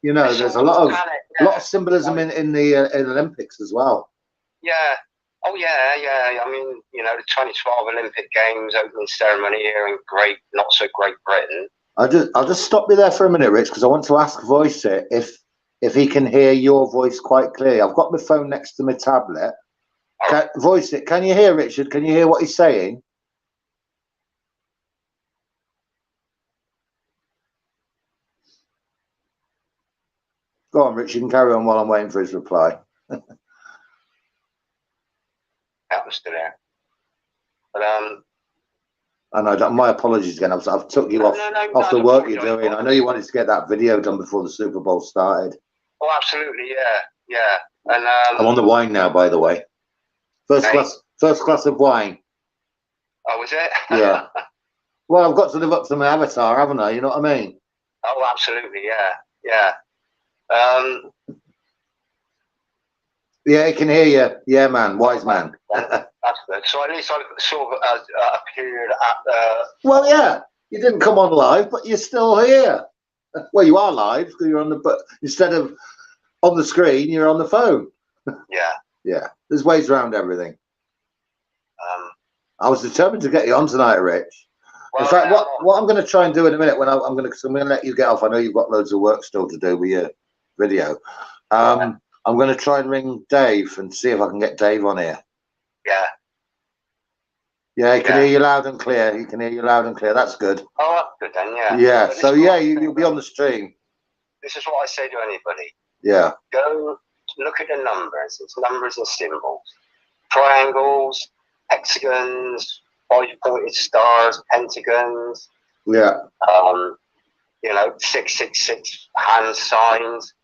[SPEAKER 1] There's a lot of symbolism in the Olympics as well.
[SPEAKER 2] Yeah. Oh yeah. I mean, the 2012 Olympic Games opening ceremony here in not so great Britain.
[SPEAKER 1] I'll just stop you there for a minute, Rich, because I want to ask Voice It if he can hear your voice quite clearly. I've got my phone next to my tablet. Voice It, can you hear Richard? Can you hear what he's saying? Go on, Rich, you can carry on while I'm waiting for his reply.
[SPEAKER 2] That was still there. But
[SPEAKER 1] and my apologies again. I've took you off the work you're doing. I know you wanted to get that video done before the Super Bowl started.
[SPEAKER 2] Oh, absolutely, yeah. And
[SPEAKER 1] I'm on the wine now, by the way. First class of wine.
[SPEAKER 2] Oh, was it?
[SPEAKER 1] Yeah. Well, I've got to live up to my avatar, haven't I? You know what I mean?
[SPEAKER 2] Oh, absolutely, yeah.
[SPEAKER 1] Yeah, he can hear you. Yeah, man. Wise man.
[SPEAKER 2] That's good. So at least I've sort of appeared at the...
[SPEAKER 1] Well, yeah. You didn't come on live, but you're still here. Well, you are live because you're on the... But instead of on the screen, you're on the phone.
[SPEAKER 2] Yeah.
[SPEAKER 1] Yeah. There's ways around everything. I was determined to get you on tonight, Rich.
[SPEAKER 2] Well,
[SPEAKER 1] in fact, what I'm going to try and do in a minute, when I'm going to let you get off. I know you've got loads of work still to do with your video. I'm going to try and ring Dave and see if I can get Dave on here.
[SPEAKER 2] Yeah.
[SPEAKER 1] Yeah, he can hear you loud and clear. He can hear you loud and clear. That's good.
[SPEAKER 2] Oh, that's good then, yeah.
[SPEAKER 1] Yeah, so yeah, you'll be on the stream.
[SPEAKER 2] This is what I say to anybody.
[SPEAKER 1] Yeah.
[SPEAKER 2] Go look at the numbers. It's numbers and symbols. Triangles, hexagons, five-pointed stars, pentagons.
[SPEAKER 1] Yeah.
[SPEAKER 2] You know, 666 hand signs.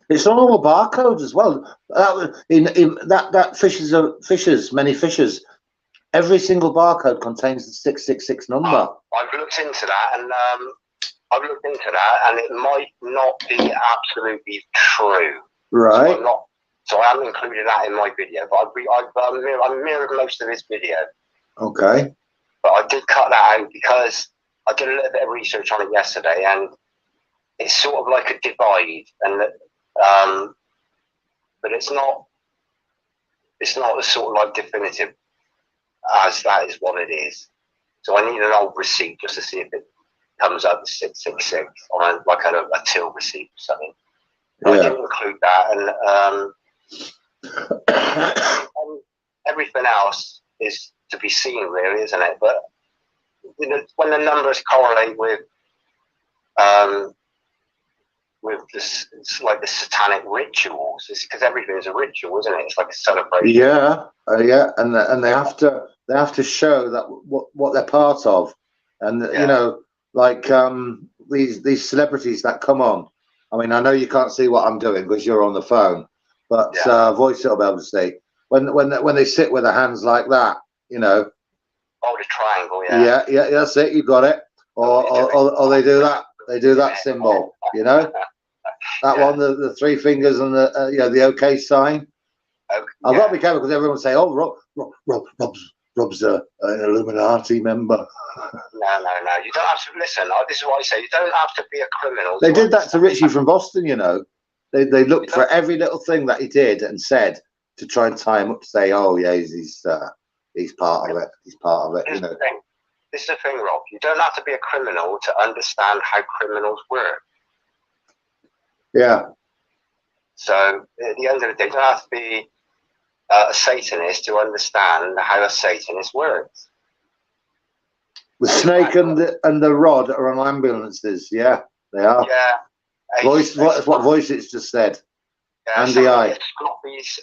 [SPEAKER 1] It's on all the barcodes as well. That fishers, many fishers. Every single barcode contains the 666 number.
[SPEAKER 2] I've looked into that, and it might not be absolutely true.
[SPEAKER 1] Right.
[SPEAKER 2] So I haven't included that in my video, but I mirrored most of his video.
[SPEAKER 1] Okay.
[SPEAKER 2] But I did cut that out because I did a little bit of research on it yesterday, and it's sort of like a divide, and but it's not as sort of like definitive as that is what it is. So I need an old receipt just to see if it comes up to 666 on a till receipt or something. Yeah. I didn't include that, and everything else is to be seen, really, isn't it? But when the numbers correlate with this, it's like the satanic rituals. It's because everything's a ritual, isn't it? It's like a celebration.
[SPEAKER 1] Yeah, yeah, and they have to show that what they're part of, and you know, like these celebrities that come on. I mean, I know you can't see what I'm doing because you're on the phone, but voice will be able to see when they sit with their hands like that, you know.
[SPEAKER 2] Oh, the triangle, yeah.
[SPEAKER 1] Yeah, that's it. You got it. Or they do that. They do that symbol, you know. That one, the three fingers and the OK sign. I've got to be careful because everyone say, "Oh, Rob's an Illuminati member."
[SPEAKER 2] No. You don't have to listen. This is what I say. You don't have to be a criminal.
[SPEAKER 1] They did that to Richie from Boston, you know. They looked for every little thing that he did and said to try and tie him up to say, "Oh, yeah, he's part of it. He's part of it." You know.
[SPEAKER 2] This is the thing, Rob. You don't have to be a criminal to understand how criminals work.
[SPEAKER 1] Yeah.
[SPEAKER 2] So at the end of the day, you don't have to be a Satanist to understand how a Satanist works.
[SPEAKER 1] The snake and the rod are on ambulances. Yeah, they are. Yeah. Voice. That's what Voice it's just said.
[SPEAKER 2] Yeah,
[SPEAKER 1] and the eye.
[SPEAKER 2] A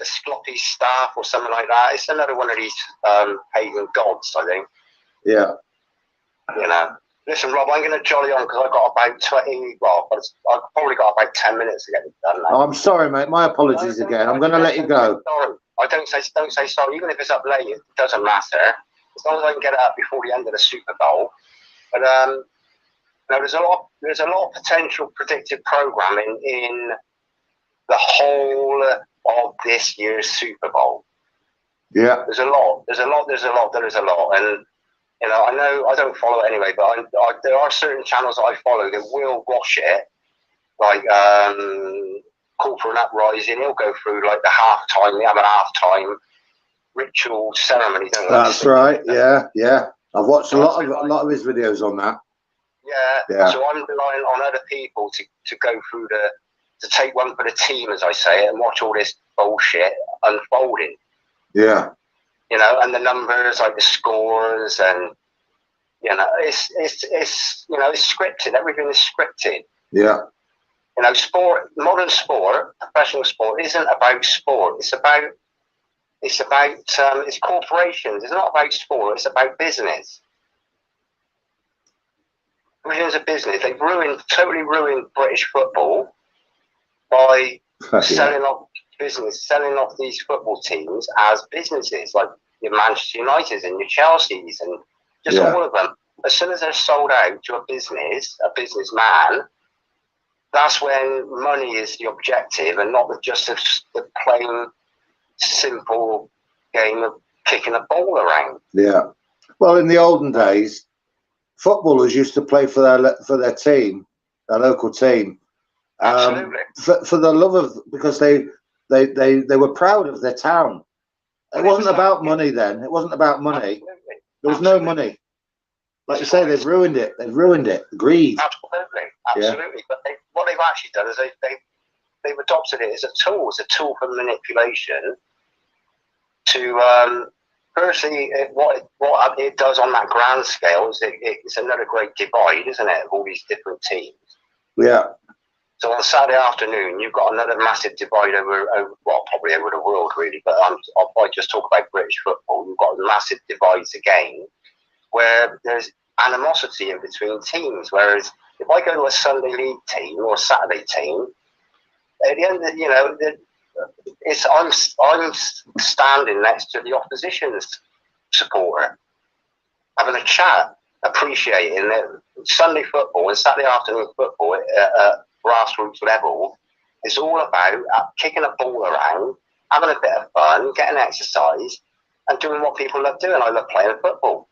[SPEAKER 2] Scloppy's staff or something like that. It's another one of these pagan gods, I think.
[SPEAKER 1] Yeah.
[SPEAKER 2] You know. Listen, Rob, I'm going to jolly on because I've got about 20. Well, I've probably got about 10 minutes to get it done now.
[SPEAKER 1] Oh, I'm sorry, mate. My apologies again. I'm going to let you go.
[SPEAKER 2] Sorry. I don't say sorry. Even if it's up late, it doesn't matter. As long as I can get it up before the end of the Super Bowl. But there's a lot of potential predictive programming in the whole of this year's Super Bowl.
[SPEAKER 1] Yeah.
[SPEAKER 2] There's a lot. And you know, I know I don't follow it anyway, but there are certain channels that I follow that will watch it. Like Call for an Uprising, he'll go through like the halftime. They have an halftime ritual ceremony, don't they?
[SPEAKER 1] That's right. Yeah. I've watched a lot of his videos on that.
[SPEAKER 2] Yeah. So I'm relying on other people to go through to take one for the team, as I say it, and watch all this bullshit unfolding.
[SPEAKER 1] Yeah.
[SPEAKER 2] You know, and the numbers, like the scores, and you know, it's scripted. Everything is scripted.
[SPEAKER 1] Yeah.
[SPEAKER 2] You know, modern sport, professional sport, isn't about sport. It's corporations. It's not about sport. It's about business. Everything's a business. They've totally ruined British football by selling off these football teams as businesses, like your Manchester Uniteds and your Chelseas and just all of them. As soon as they're sold out to a businessman, that's when money is the objective and not just the plain simple game of kicking a ball around.
[SPEAKER 1] Yeah. Well, in the olden days, footballers used to play for their team, their local team.
[SPEAKER 2] Absolutely.
[SPEAKER 1] For the love of, because they were proud of their town. It wasn't about money then. It wasn't about money.
[SPEAKER 2] Absolutely.
[SPEAKER 1] There was no money. Like you say, they've ruined it. They've ruined it. Greed.
[SPEAKER 2] Absolutely. Absolutely. Yeah. But what they've actually done is they've adopted it as a tool for manipulation. To firstly, what it does on that grand scale is it's another great divide, isn't it, of all these different teams.
[SPEAKER 1] Yeah.
[SPEAKER 2] So on Saturday afternoon, you've got another massive divide over well, probably over the world, really. But I'll just talk about British football. You've got massive divides again, where there's animosity in between teams. Whereas if I go to a Sunday league team or a Saturday team, at the end of, you know, I'm standing next to the opposition's supporter, having a chat, appreciating that Sunday football and Saturday afternoon football at grassroots level is all about kicking a ball around, having a bit of fun, getting exercise, and doing what people love doing. I love playing football.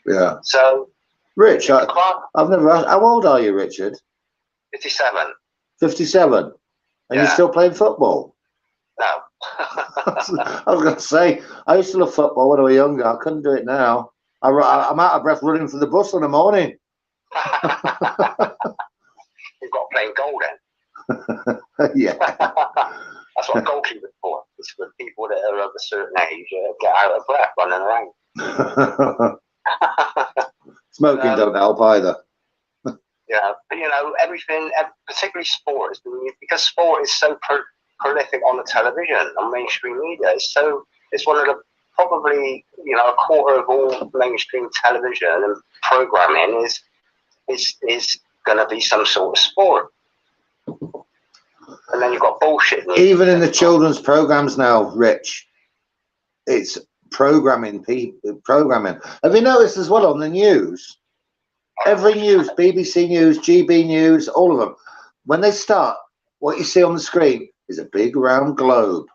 [SPEAKER 1] Yeah.
[SPEAKER 2] So,
[SPEAKER 1] Rich, I've never asked, how old are you, Richard?
[SPEAKER 2] 57.
[SPEAKER 1] 57? And you're still playing football?
[SPEAKER 2] No.
[SPEAKER 1] I was going to say, I used to love football when I was younger. I couldn't do it now. I'm out of breath running for the bus in the morning.
[SPEAKER 2] You've got playing goal then.
[SPEAKER 1] Yeah.
[SPEAKER 2] That's what goalkeeper's for. It's for people that are of a certain age get out of breath running around.
[SPEAKER 1] Smoking don't help either.
[SPEAKER 2] Yeah, but you know, everything, particularly sport, because sport is so prolific on the television, on mainstream media. It's one of the, probably, you know, a quarter of all mainstream television and programming is going to be some sort of sport. And then you've got bullshit.
[SPEAKER 1] Even in the children's programs now, Rich, it's programming. Have you noticed as well on the news? Every news, BBC News, GB News, all of them, when they start, what you see on the screen is a big round globe.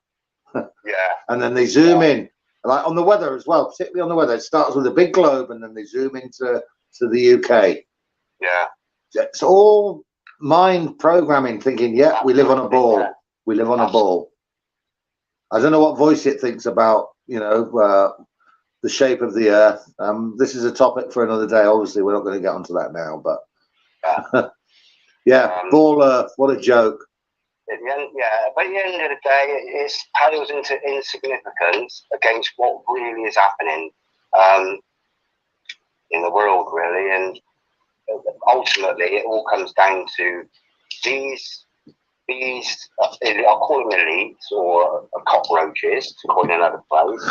[SPEAKER 2] Yeah.
[SPEAKER 1] And then they zoom in, like on the weather as well, particularly on the weather. It starts with a big globe and then they zoom into the UK.
[SPEAKER 2] Yeah.
[SPEAKER 1] It's all mind programming, thinking, yeah, we live on a ball. We live on a ball. I don't know what voice it thinks about, you know, the shape of the earth. This is a topic for another day. Obviously, we're not going to get onto that now, but yeah, ball earth, what a joke.
[SPEAKER 2] But at the end of the day, it pales into insignificance against what really is happening in the world, really. And ultimately, it all comes down to these I'll call them elites or cockroaches, to coin another phrase.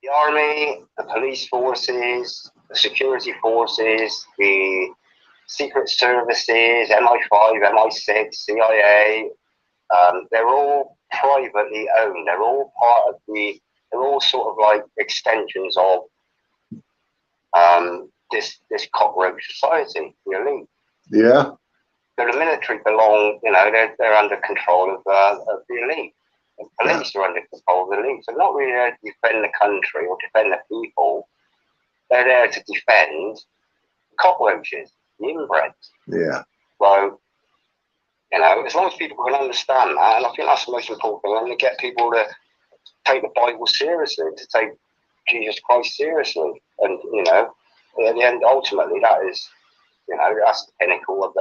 [SPEAKER 2] The army, the police forces, the security forces, the secret services, MI5, MI6, CIA, they're all privately owned. They're all part of they're all sort of like extensions of this cockroach society, the elite.
[SPEAKER 1] Yeah.
[SPEAKER 2] So the military belong, you know, they're under control of the elite. The police are under control of the elite. So they're not really there to defend the country or defend the people. They're there to defend cockroaches, the inbreds.
[SPEAKER 1] Yeah.
[SPEAKER 2] So, you know, as long as people can understand that, and I think that's the most important thing, and to get people to take the Bible seriously, to take Jesus Christ seriously. And, you know, at the end, ultimately, that is, you know, that's the pinnacle of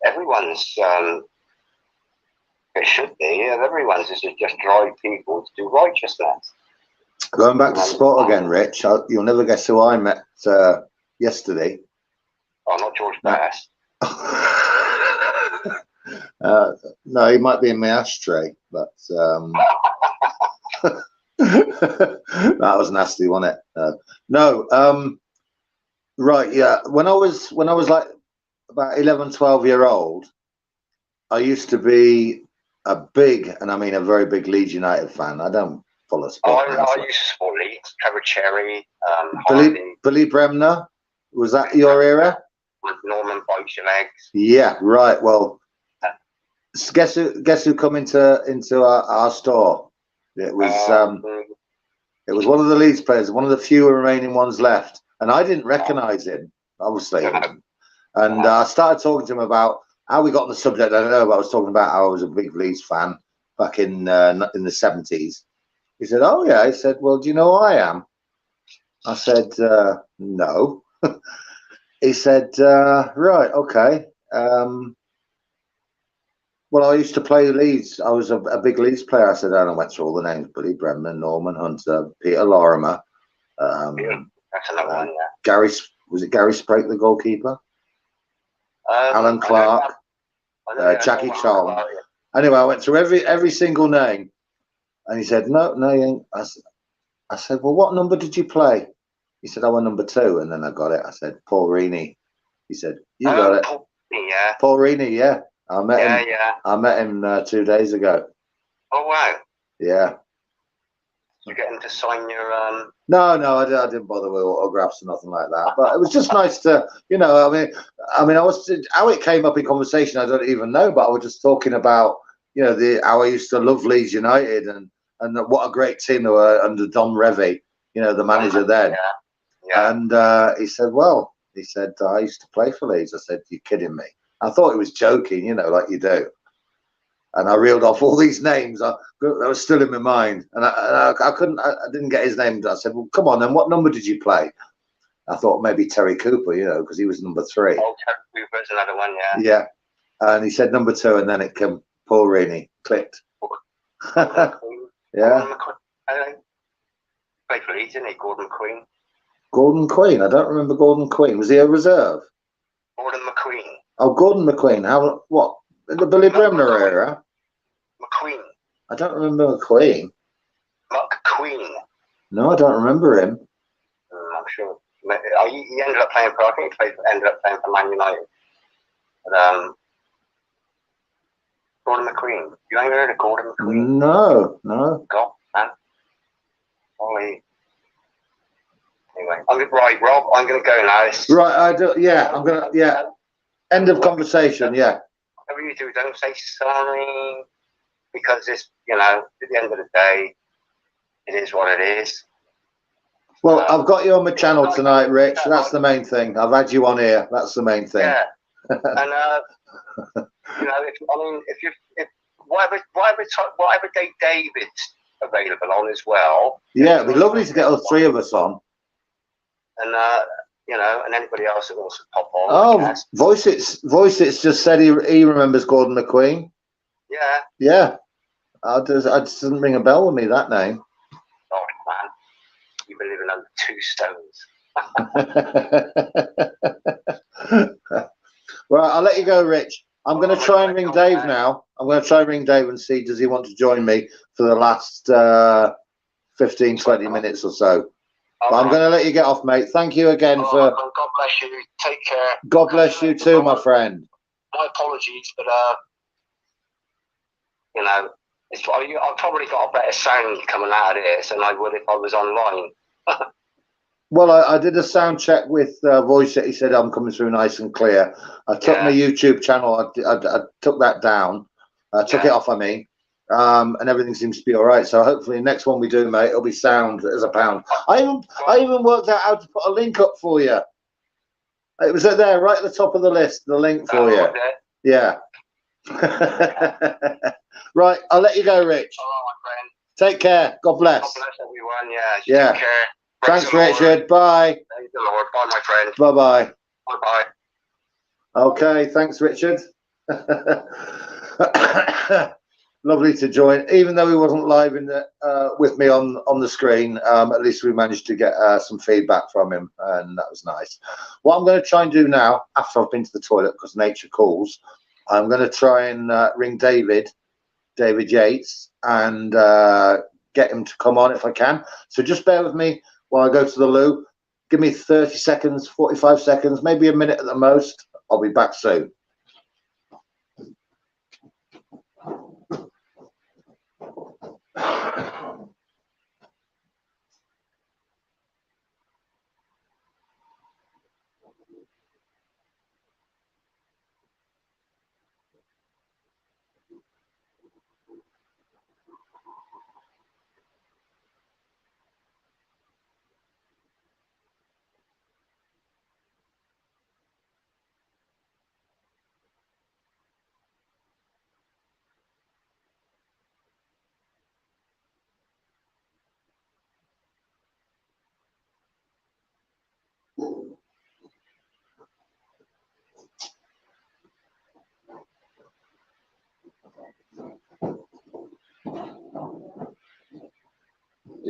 [SPEAKER 2] everyone's, it should be, everyone's is to just drive people to do righteousness.
[SPEAKER 1] Going back to sport again, Rich, you'll never guess who I met yesterday.
[SPEAKER 2] Oh, not George Bass.
[SPEAKER 1] No, he might be in my ashtray, but that was nasty, wasn't it? No, right, yeah. When I was like about 11, 12-year-old, I used to be a big, and I mean a very big Leeds United fan. I don't follow sport.
[SPEAKER 2] I used to support Leeds, Trevor Cherry,
[SPEAKER 1] Billy Bremner. Was that your era?
[SPEAKER 2] With Norman Bites Your Legs.
[SPEAKER 1] Yeah, right. Well, Guess who come into our store? It was one of the Leeds players, one of the few remaining ones left, and I didn't recognise him, obviously. And I started talking to him about how we got on the subject. I don't know, but I was talking about how I was a big Leeds fan back in the 70s. He said, "Oh yeah." He said, "Well, do you know who I am?" I said, "No." He said, "Right, okay. Well, I used to play Leeds. I was a big Leeds player." I said, and I went through all the names: Billy Bremner, Norman Hunter, Peter Lorimer,
[SPEAKER 2] that's another one, yeah.
[SPEAKER 1] Was it Gary Sprake, the goalkeeper? Alan Clark, Jackie Charlton. Anyway, I went through every single name, and he said, "No, you ain't." I said, "Well, what number did you play?" He said, "I was number 2," and then I got it. I said, "Paul Reaney." He said, "You got it." Paul Reaney, yeah. I met him. Yeah. I met him 2 days ago.
[SPEAKER 2] Oh wow!
[SPEAKER 1] Yeah.
[SPEAKER 2] You get him to sign your
[SPEAKER 1] No, I didn't bother with autographs or nothing like that. But it was just nice to, I mean, I was how it came up in conversation. I don't even know, but I was just talking about, how I used to love Leeds United and what a great team they were under Don Revie, the manager then. Yeah. And he said, I used to play for Leeds. I said, "You're kidding me." I thought he was joking, like you do. And I reeled off all these names that was still in my mind, and I didn't get his name. I said, "Well, come on, then. What number did you play?" I thought maybe Terry Cooper, because he was number 3.
[SPEAKER 2] Oh, Terry Cooper's another one, yeah.
[SPEAKER 1] Yeah, and he said number 2, and then it came Paul Reaney. Clicked.
[SPEAKER 2] Yeah.
[SPEAKER 1] Gordon
[SPEAKER 2] Played for Leeds, didn't he? Gordon McQueen.
[SPEAKER 1] Gordon Queen. I don't remember Gordon Queen. Was he a reserve?
[SPEAKER 2] Gordon McQueen.
[SPEAKER 1] Oh, Gordon McQueen. How? What? In the Billy Bremner era?
[SPEAKER 2] McQueen.
[SPEAKER 1] I don't remember McQueen.
[SPEAKER 2] McQueen.
[SPEAKER 1] No, I don't remember him.
[SPEAKER 2] I'm sure. He ended up playing for, I think he ended up playing for Man United. But, Gordon McQueen. You ain't heard of Gordon McQueen?
[SPEAKER 1] No.
[SPEAKER 2] God, man. Holy. Anyway, right, Rob, I'm going to go now.
[SPEAKER 1] Right, I do. Yeah, I'm going to, yeah. End of conversation, yeah.
[SPEAKER 2] Whatever you do, don't say sorry, because it's, at the end of the day, it is what it is.
[SPEAKER 1] Well, I've got you on my channel tonight, Rich. That's the main thing. I've had you on here. That's the main thing.
[SPEAKER 2] Yeah. And, if whatever day David's available on as well.
[SPEAKER 1] Yeah, it'd be lovely to get all 3 of us on.
[SPEAKER 2] And, and anybody else that wants to pop on.
[SPEAKER 1] Oh, Voice It's just said he remembers Gordon McQueen.
[SPEAKER 2] Yeah.
[SPEAKER 1] Yeah. I just didn't ring a bell with me, that name.
[SPEAKER 2] Oh, man. You've been living under 2 stones.
[SPEAKER 1] Well, I'll let you go, Rich. I'm going to try and ring Dave now. I'm going to try and ring Dave and see, does he want to join me for the last 15, 20 minutes or so. But I'm going to let you get off, mate. Thank you again for...
[SPEAKER 2] God bless you. Take care.
[SPEAKER 1] God bless you too, my friend.
[SPEAKER 2] My apologies, but, I've probably got a better sound coming out of this than I would if I was online.
[SPEAKER 1] Well, I did a sound check with Voice. He said I'm coming through nice and clear. I took my YouTube channel. I took that down. I took it off, I mean. And everything seems to be all right. So hopefully the next one we do, mate, it'll be sound as a pound. I even worked out how to put a link up for you. It was there, right at the top of the list, the link for you. Yeah. Right, I'll let you go, Rich.
[SPEAKER 2] All right, my friend.
[SPEAKER 1] Take care. God bless.
[SPEAKER 2] God bless everyone. Yeah.
[SPEAKER 1] Yeah.
[SPEAKER 2] Take care.
[SPEAKER 1] Thanks, Richard. Bye.
[SPEAKER 2] Thank the Lord. Bye, my friend.
[SPEAKER 1] Bye-bye.
[SPEAKER 2] Bye-bye.
[SPEAKER 1] Okay, thanks, Richard. Lovely to join, even though he wasn't live in the with me on the screen. At least we managed to get some feedback from him, and that was nice. What I'm going to try and do now, after I've been to the toilet because nature calls, I'm going to try and ring David Yates, and get him to come on if I can. So just bear with me while I go to the loo. Give me 30 seconds, 45 seconds, maybe a minute at the most. I'll be back soon.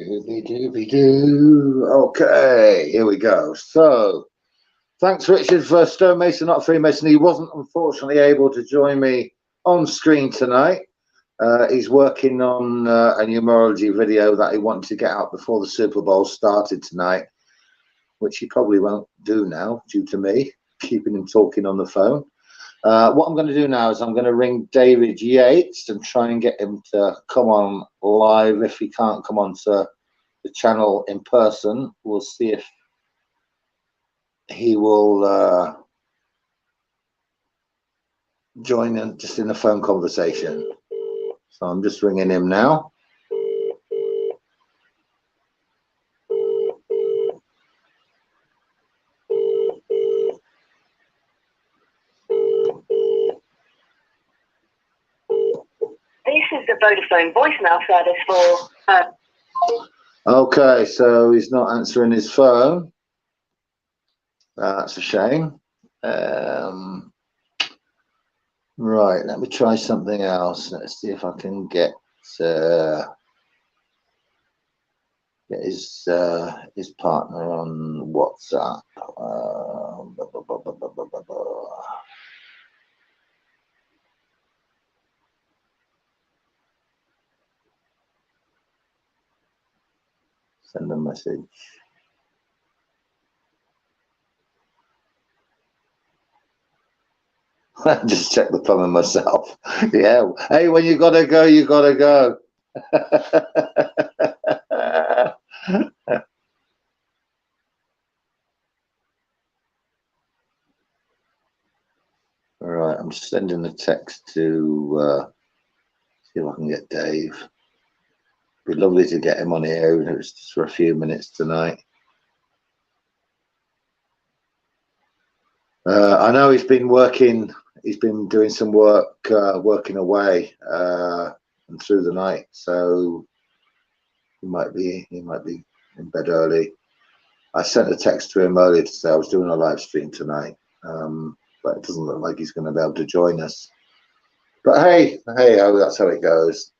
[SPEAKER 1] Dooby-dooby-doo. Okay, here we go. So, thanks, Richard, for Stonemason, not Freemason. He wasn't, unfortunately, able to join me on screen tonight. He's working on a numerology video that he wanted to get out before the Super Bowl started tonight, which he probably won't do now due to me keeping him talking on the phone. What I'm going to do now is I'm going to ring David Yates and try and get him to come on live. If he can't come on to the channel in person, we'll see if he will join in just in a phone conversation. So I'm just ringing him now.
[SPEAKER 3] This is the Vodafone voicemail service for...
[SPEAKER 1] Okay, so he's not answering his phone. That's a shame. Right, let me try something else. Let's see if I can get his partner on WhatsApp. Send a message. Just check the plumbing myself. Yeah. Hey, when you gotta go, you gotta go. All right, I'm sending a text to see if I can get Dave. It'd be lovely to get him on here. It's just for a few minutes tonight. I know he's been working. He's been doing some work, working away and through the night. So he might be in bed early. I sent a text to him earlier to say I was doing a live stream tonight, but it doesn't look like he's going to be able to join us. But hey, oh, that's how it goes.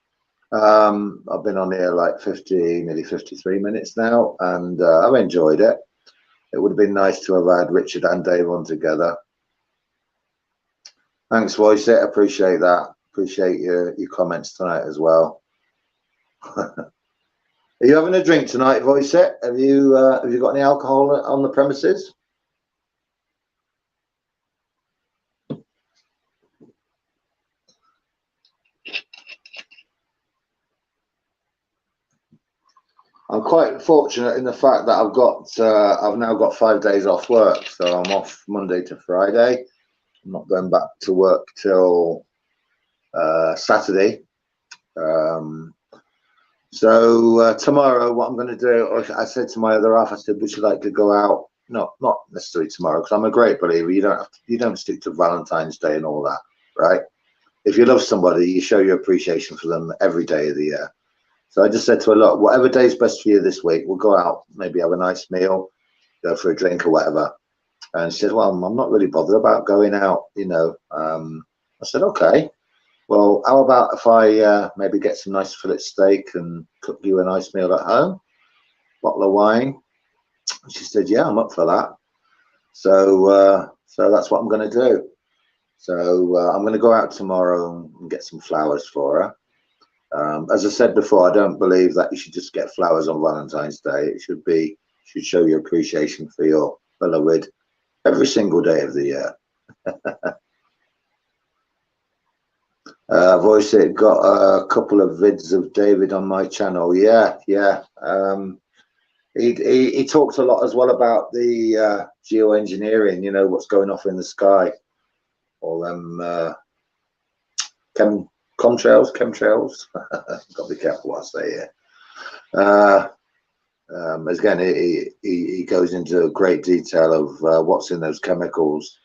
[SPEAKER 1] I've been on here like nearly 53 minutes now, and I've enjoyed it. It would have been nice to have had Richard and Dave on together. Thanks, Voice It. Appreciate that. Appreciate your comments tonight as well. Are you having a drink tonight, Voice It? Have you got any alcohol on the premises? I'm quite fortunate in the fact that I've now got 5 days off work, so I'm off Monday to Friday. I'm not going back to work till Saturday. So tomorrow, what I'm going to do, I said to my other half, I said, would you like to go out? Not necessarily tomorrow, because I'm a great believer. You don't stick to Valentine's Day and all that, right? If you love somebody, you show your appreciation for them every day of the year. So I just said to her, look, whatever day is best for you this week, we'll go out, maybe have a nice meal, go for a drink or whatever. And she said, well, I'm not really bothered about going out, you know. I said, okay. Well, how about if I maybe get some nice fillet steak and cook you a nice meal at home, bottle of wine? And she said, yeah, I'm up for that. So that's what I'm going to do. So I'm going to go out tomorrow and get some flowers for her. As I said before, I don't believe that you should just get flowers on Valentine's Day. It should show your appreciation for your beloved every single day of the year. Voice It, got a couple of vids of David on my channel. Yeah. He talks a lot as well about the geoengineering, you know, what's going off in the sky. All them chemtrails. Got to be careful what I say here. Again, he goes into great detail of what's in those chemicals.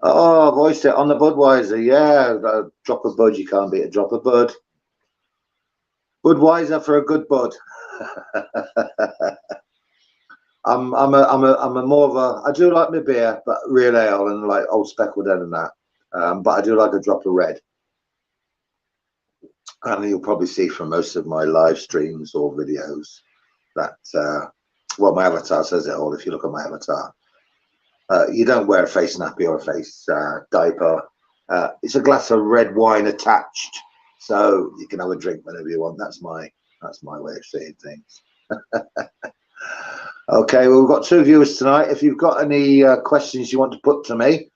[SPEAKER 1] Oh, Voiced It on the Budweiser. Yeah, a drop of bud. You can't beat a drop of bud. Budweiser for a good bud. I'm a more of a. I do like my beer, but real ale and like old speckled ale and that. But I do like a drop of red. And you'll probably see from most of my live streams or videos that, well, my avatar says it all. If you look at my avatar, you don't wear a face nappy or a face diaper. It's a glass of red wine attached, so you can have a drink whenever you want. That's my way of saying things. Okay, well, we've got 2 viewers tonight. If you've got any questions you want to put to me,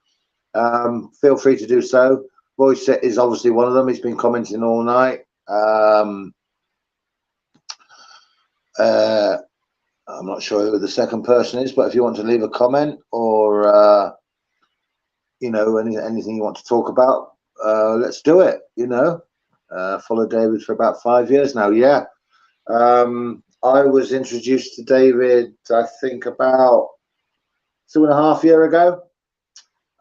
[SPEAKER 1] feel free to do so. Voice is obviously one of them. He's been commenting all night. I'm not sure who the second person is, but if you want to leave a comment or you know, anything you want to talk about, let's do it. You know, followed David for about 5 years now. Yeah. I was introduced to David, I think, about 2.5 years ago,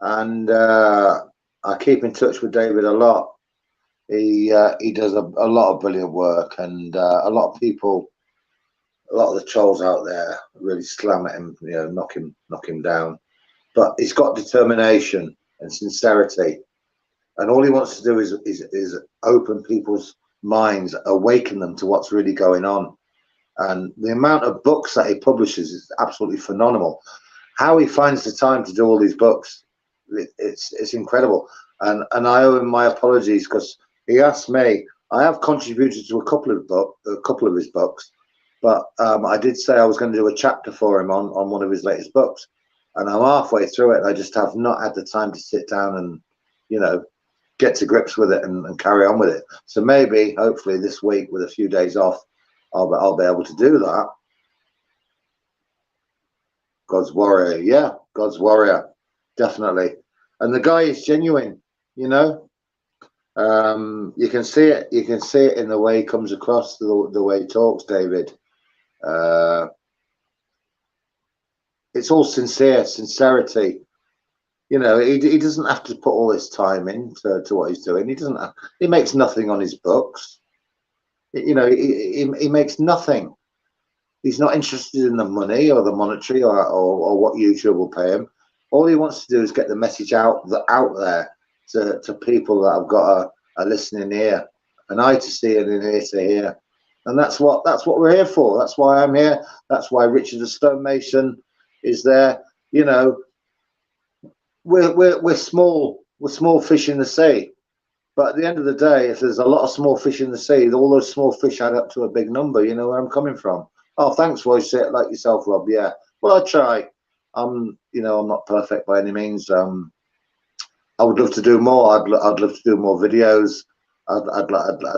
[SPEAKER 1] and I keep in touch with David a lot. He does a lot of brilliant work, and a lot of people, a lot of the trolls out there really slam at him, you know, knock him down. But he's got determination and sincerity, and all he wants to do is open people's minds, awaken them to what's really going on. And the amount of books that he publishes is absolutely phenomenal. How he finds the time to do all these books, it's incredible. And I owe him my apologies, because he asked me. I have contributed to a couple of his books, but I did say I was going to do a chapter for him on one of his latest books, and I'm halfway through it. And I just have not had the time to sit down and, you know, get to grips with it and carry on with it. So maybe, hopefully, this week with a few days off, I'll be able to do that. God's warrior, yeah, God's warrior, definitely. And the guy is genuine, you know. You can see it. You can see it in the way he comes across, the way he talks, David. It's all sincerity. You know, he doesn't have to put all this time into what he's doing. He makes nothing on his books. You know, he makes nothing. He's not interested in the money or the monetary or what YouTube will pay him. All he wants to do is get the message out there to people that have got a listening ear, an eye to see and an ear to hear. And that's what we're here for. That's why I'm here. That's why Richard the Stonemason is there. You know, we're small fish in the sea. But at the end of the day, if there's a lot of small fish in the sea, all those small fish add up to a big number. You know where I'm coming from. Oh, thanks, voice it like yourself, Rob. Yeah. Well, I try. You know, I'm not perfect by any means. I would love to do more. I'd love to do more videos. I'd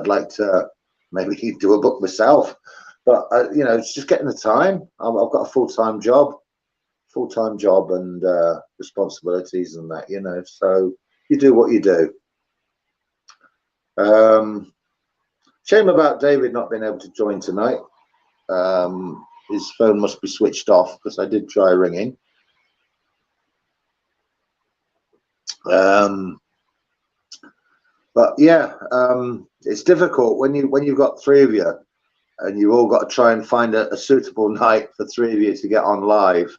[SPEAKER 1] like to maybe do a book myself. But you know, it's just getting the time. I've got a full-time job and responsibilities and that. You know, so you do what you do. Shame about David not being able to join tonight. His phone must be switched off, because I did try ringing. But yeah, it's difficult when you've got 3 of you and you've all got to try and find a suitable night for 3 of you to get on live.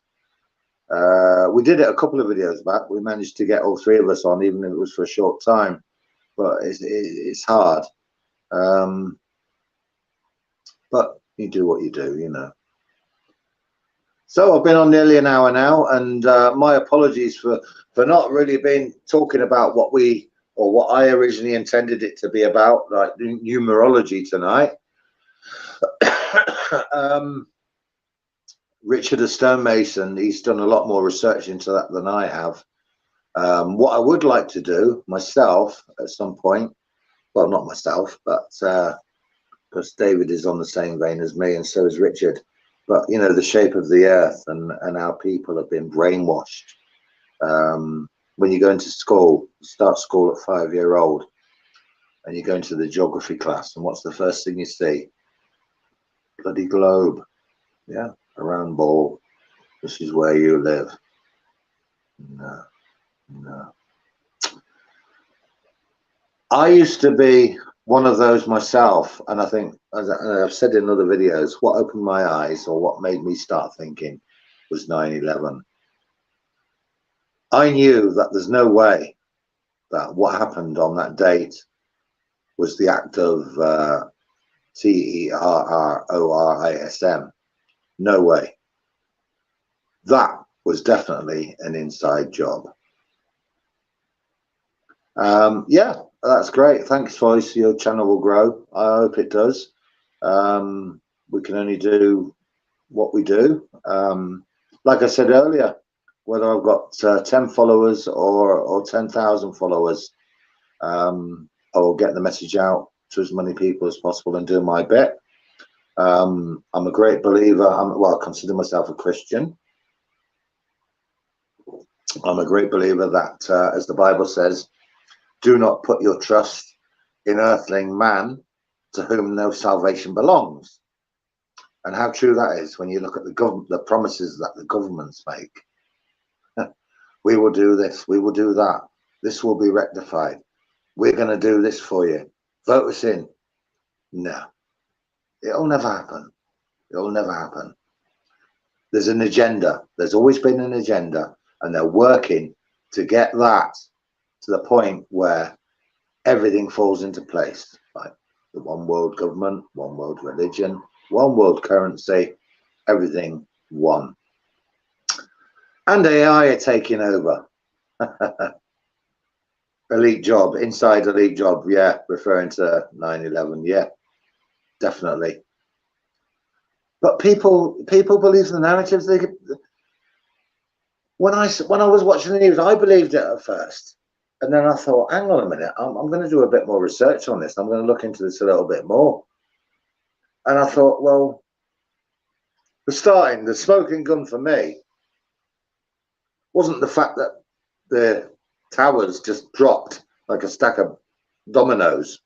[SPEAKER 1] We did it a couple of videos back. We managed to get all 3 of us on, even if it was for a short time. But it's hard. But you do what you do, you know. So I've been on nearly an hour now, and my apologies for not really being talking about what I originally intended it to be about, like numerology tonight. Richard the Stonemason, he's done a lot more research into that than I have. What I would like to do myself at some point, well, not myself, but because David is on the same vein as me, and so is Richard. But you know, the shape of the earth and how people have been brainwashed. When you go into school, you start school at 5-year-old, and you go into the geography class, and what's the first thing you see? Bloody globe. Yeah, a round ball. This is where you live. No. I used to be one of those myself, and I think, as I've said in other videos, what opened my eyes, or what made me start thinking, was 9/11. I knew that there's no way that what happened on that date was the act of terrorism. No way. That was definitely an inside job. Yeah, that's great. Thanks, Voice. Your channel will grow. I hope it does. We can only do what we do. Like I said earlier, whether I've got 10 followers or 10,000 followers, I will get the message out to as many people as possible and do my bit. I'm a great believer. Well, I consider myself a Christian. I'm a great believer that, as the Bible says, do not put your trust in earthling man to whom no salvation belongs. And how true that is when you look at the promises that the governments make. We will do this, we will do that, this will be rectified, we're going to do this for you, vote us in. No, it'll never happen. It'll never happen. There's an agenda. There's always been an agenda, and they're working to get that to the point where everything falls into place, like the one world government, one world religion, one world currency, everything one. And AI are taking over. Elite job, inside elite job, yeah, referring to 9/11, yeah, definitely. But people believe the narratives. When I was watching the news, I believed it at first, and then I thought, hang on a minute, I'm going to do a bit more research on this. I'm going to look into this a little bit more. And I thought, well, the smoking gun for me wasn't the fact that the towers just dropped like a stack of dominoes,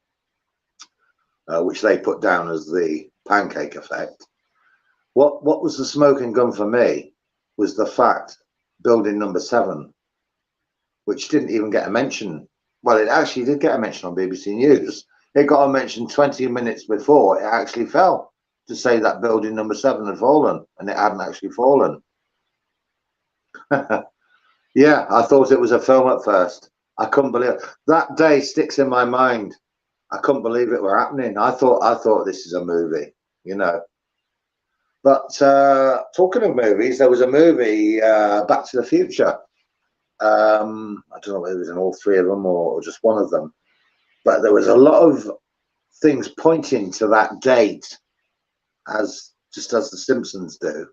[SPEAKER 1] which they put down as the pancake effect. What was the smoking gun for me was the fact building number 7, which didn't even get a mention. Well, it actually did get a mention on BBC News. It got a mention 20 minutes before it actually fell, to say that building number 7 had fallen, and it hadn't actually fallen. Yeah, I thought it was a film at first. I couldn't believe it. That day sticks in my mind. I couldn't believe it were happening. I thought this is a movie, you know. But talking of movies, there was a movie, Back to the Future. I don't know whether it was in all 3 of them or just one of them, but there was a lot of things pointing to that date, just as the Simpsons do.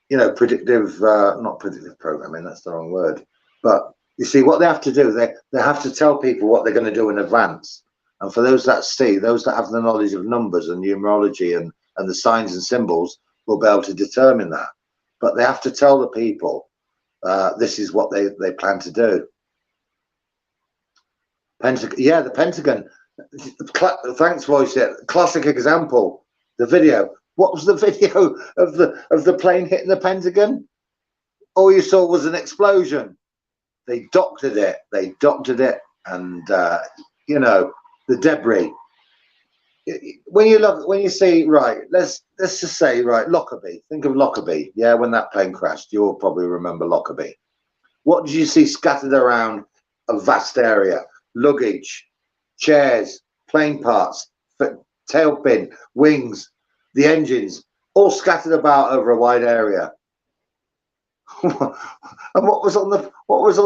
[SPEAKER 1] You know, not predictive programming, that's the wrong word. But you see, what they have to do, they have to tell people what they're going to do in advance. And for those that have the knowledge of numbers and numerology and the signs and symbols, will be able to determine that. But they have to tell the people this is what they plan to do. Yeah, the Pentagon. Thanks, Voice. Classic example. The video. What was the video of the plane hitting the Pentagon? All you saw was an explosion. They doctored it. And you know, the debris. When you see, right, let's just say, right, Lockerbie. Think of Lockerbie. Yeah, when that plane crashed, you'll probably remember Lockerbie. What did you see scattered around a vast area? Luggage, chairs, plane parts, tailpin, wings, the engines, all scattered about over a wide area. And what was on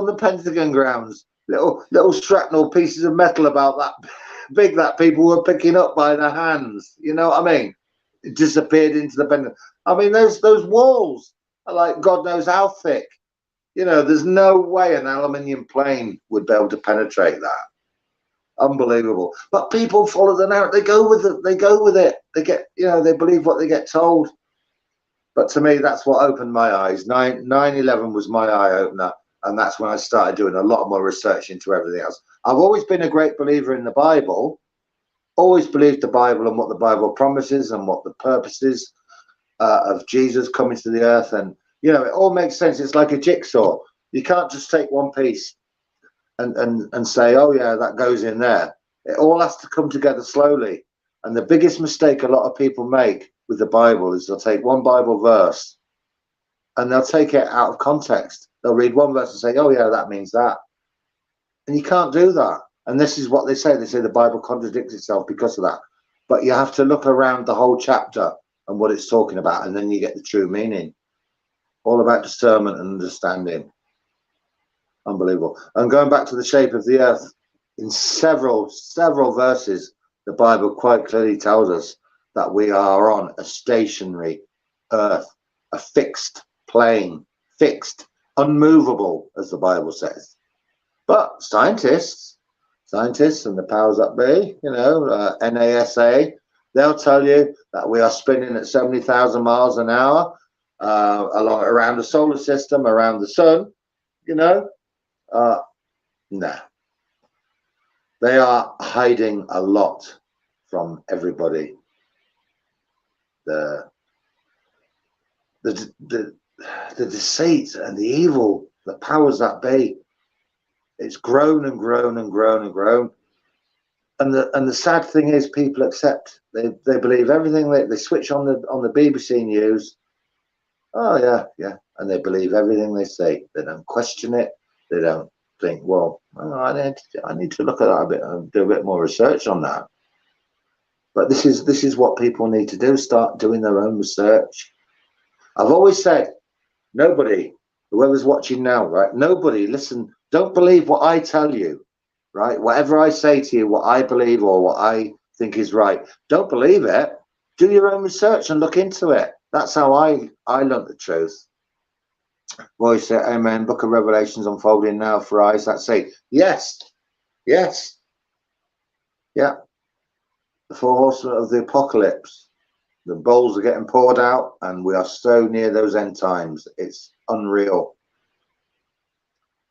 [SPEAKER 1] the Pentagon grounds? Little shrapnel pieces of metal about that big that people were picking up by their hands. You know what I mean? It disappeared into the Pentagon. I mean, those walls are like God knows how thick. You know, there's no way an aluminium plane would be able to penetrate that. Unbelievable. But people follow the narrative. They go with it. They get, you know, they believe what they get told. But to me, that's what opened my eyes. 9/11 was my eye opener, and that's when I started doing a lot more research into everything else. I've always been a great believer in the Bible. Always believed the Bible and what the Bible promises and what the purpose is of Jesus coming to the earth. And you know, it all makes sense. It's like a jigsaw. You can't just take one piece and say, oh yeah, that goes in there. It all has to come together slowly. And the biggest mistake a lot of people make with the Bible is they'll take one Bible verse and they'll take it out of context. They'll read one verse and say, oh yeah, that means that. And you can't do that. And this is what they say. They say the Bible contradicts itself because of that. But you have to look around the whole chapter and what it's talking about, and then you get the true meaning. All about discernment and understanding. Unbelievable. And going back to the shape of the earth, in several verses, the Bible quite clearly tells us that we are on a stationary earth, a fixed plane, fixed, unmovable, as the Bible says. But scientists and the powers that be, you know, NASA, they'll tell you that we are spinning at 70,000 miles an hour around the solar system, around the sun, you know. No. They are hiding a lot from everybody. The deceit and the evil, the powers that be, it's grown and grown and grown and grown. And the sad thing is, people accept. They believe everything. They switch on the BBC News. Oh yeah, and they believe everything they say. They don't question it. They don't think, well, I need to look at that a bit and do a bit more research on that. But this is what people need to do. Start doing their own research. I've always said, nobody, whoever's watching now, right? Nobody, listen. Don't believe what I tell you, right? Whatever I say to you, what I believe or what I think is right. Don't believe it. Do your own research and look into it. That's how I learned the truth. Voice said, amen. Book of Revelations unfolding now for eyes that say, yes, yes, yeah. The four horsemen of the apocalypse. The bowls are getting poured out, and we are so near those end times. It's unreal.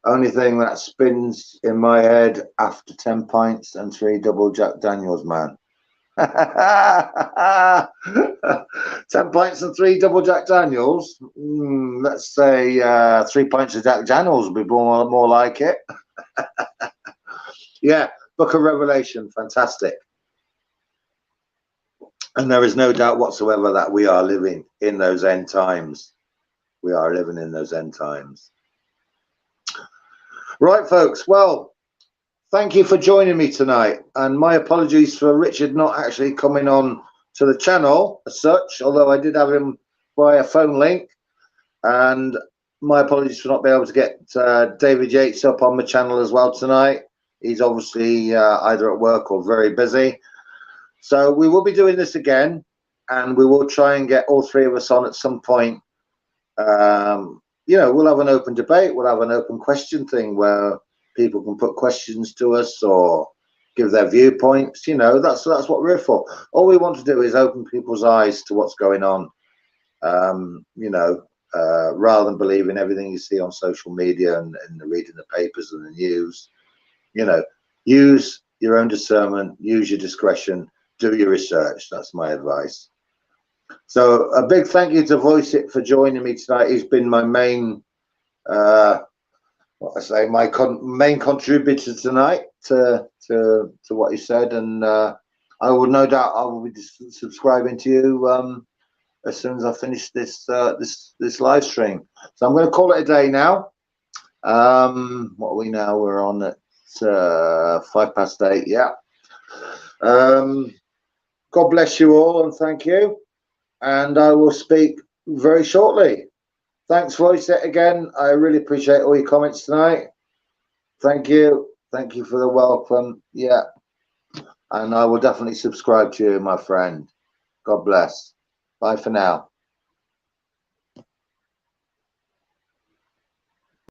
[SPEAKER 1] Only thing that spins in my head after 10 pints and 3 double Jack Daniels, man. 10 pints and 3 double Jack Daniels. Let's say 3 pints of Jack Daniels would be more like it. Yeah, Book of Revelation, fantastic. And there is no doubt whatsoever that we are living in those end times. We are living in those end times. Right, folks. Well, thank you for joining me tonight. And my apologies for Richard not actually coming on to the channel as such, although I did have him via phone link. And my apologies for not being able to get David Yates up on my channel as well tonight. He's obviously either at work or very busy. So we will be doing this again, and we will try and get all three of us on at some point. You know, we'll have an open debate. We'll have an open question thing where people can put questions to us or give their viewpoints. You know, that's what we're here for. All we want to do is open people's eyes to what's going on. You know, rather than believing everything you see on social media and reading the papers and the news. You know, use your own discernment, use your discretion, do your research. That's my advice. So a big thank you to Voice It for joining me tonight. He's been my main, main contributor tonight to what he said, and I will no doubt I will be subscribing to you as soon as I finish this this live stream. So I'm going to call it a day now. What are we now? We're on at 8:05. Yeah. God bless you all and thank you. And I will speak very shortly. Thanks, Voice It, again. I really appreciate all your comments tonight. Thank you. Thank you for the welcome. Yeah. And I will definitely subscribe to you, my friend. God bless. Bye for now.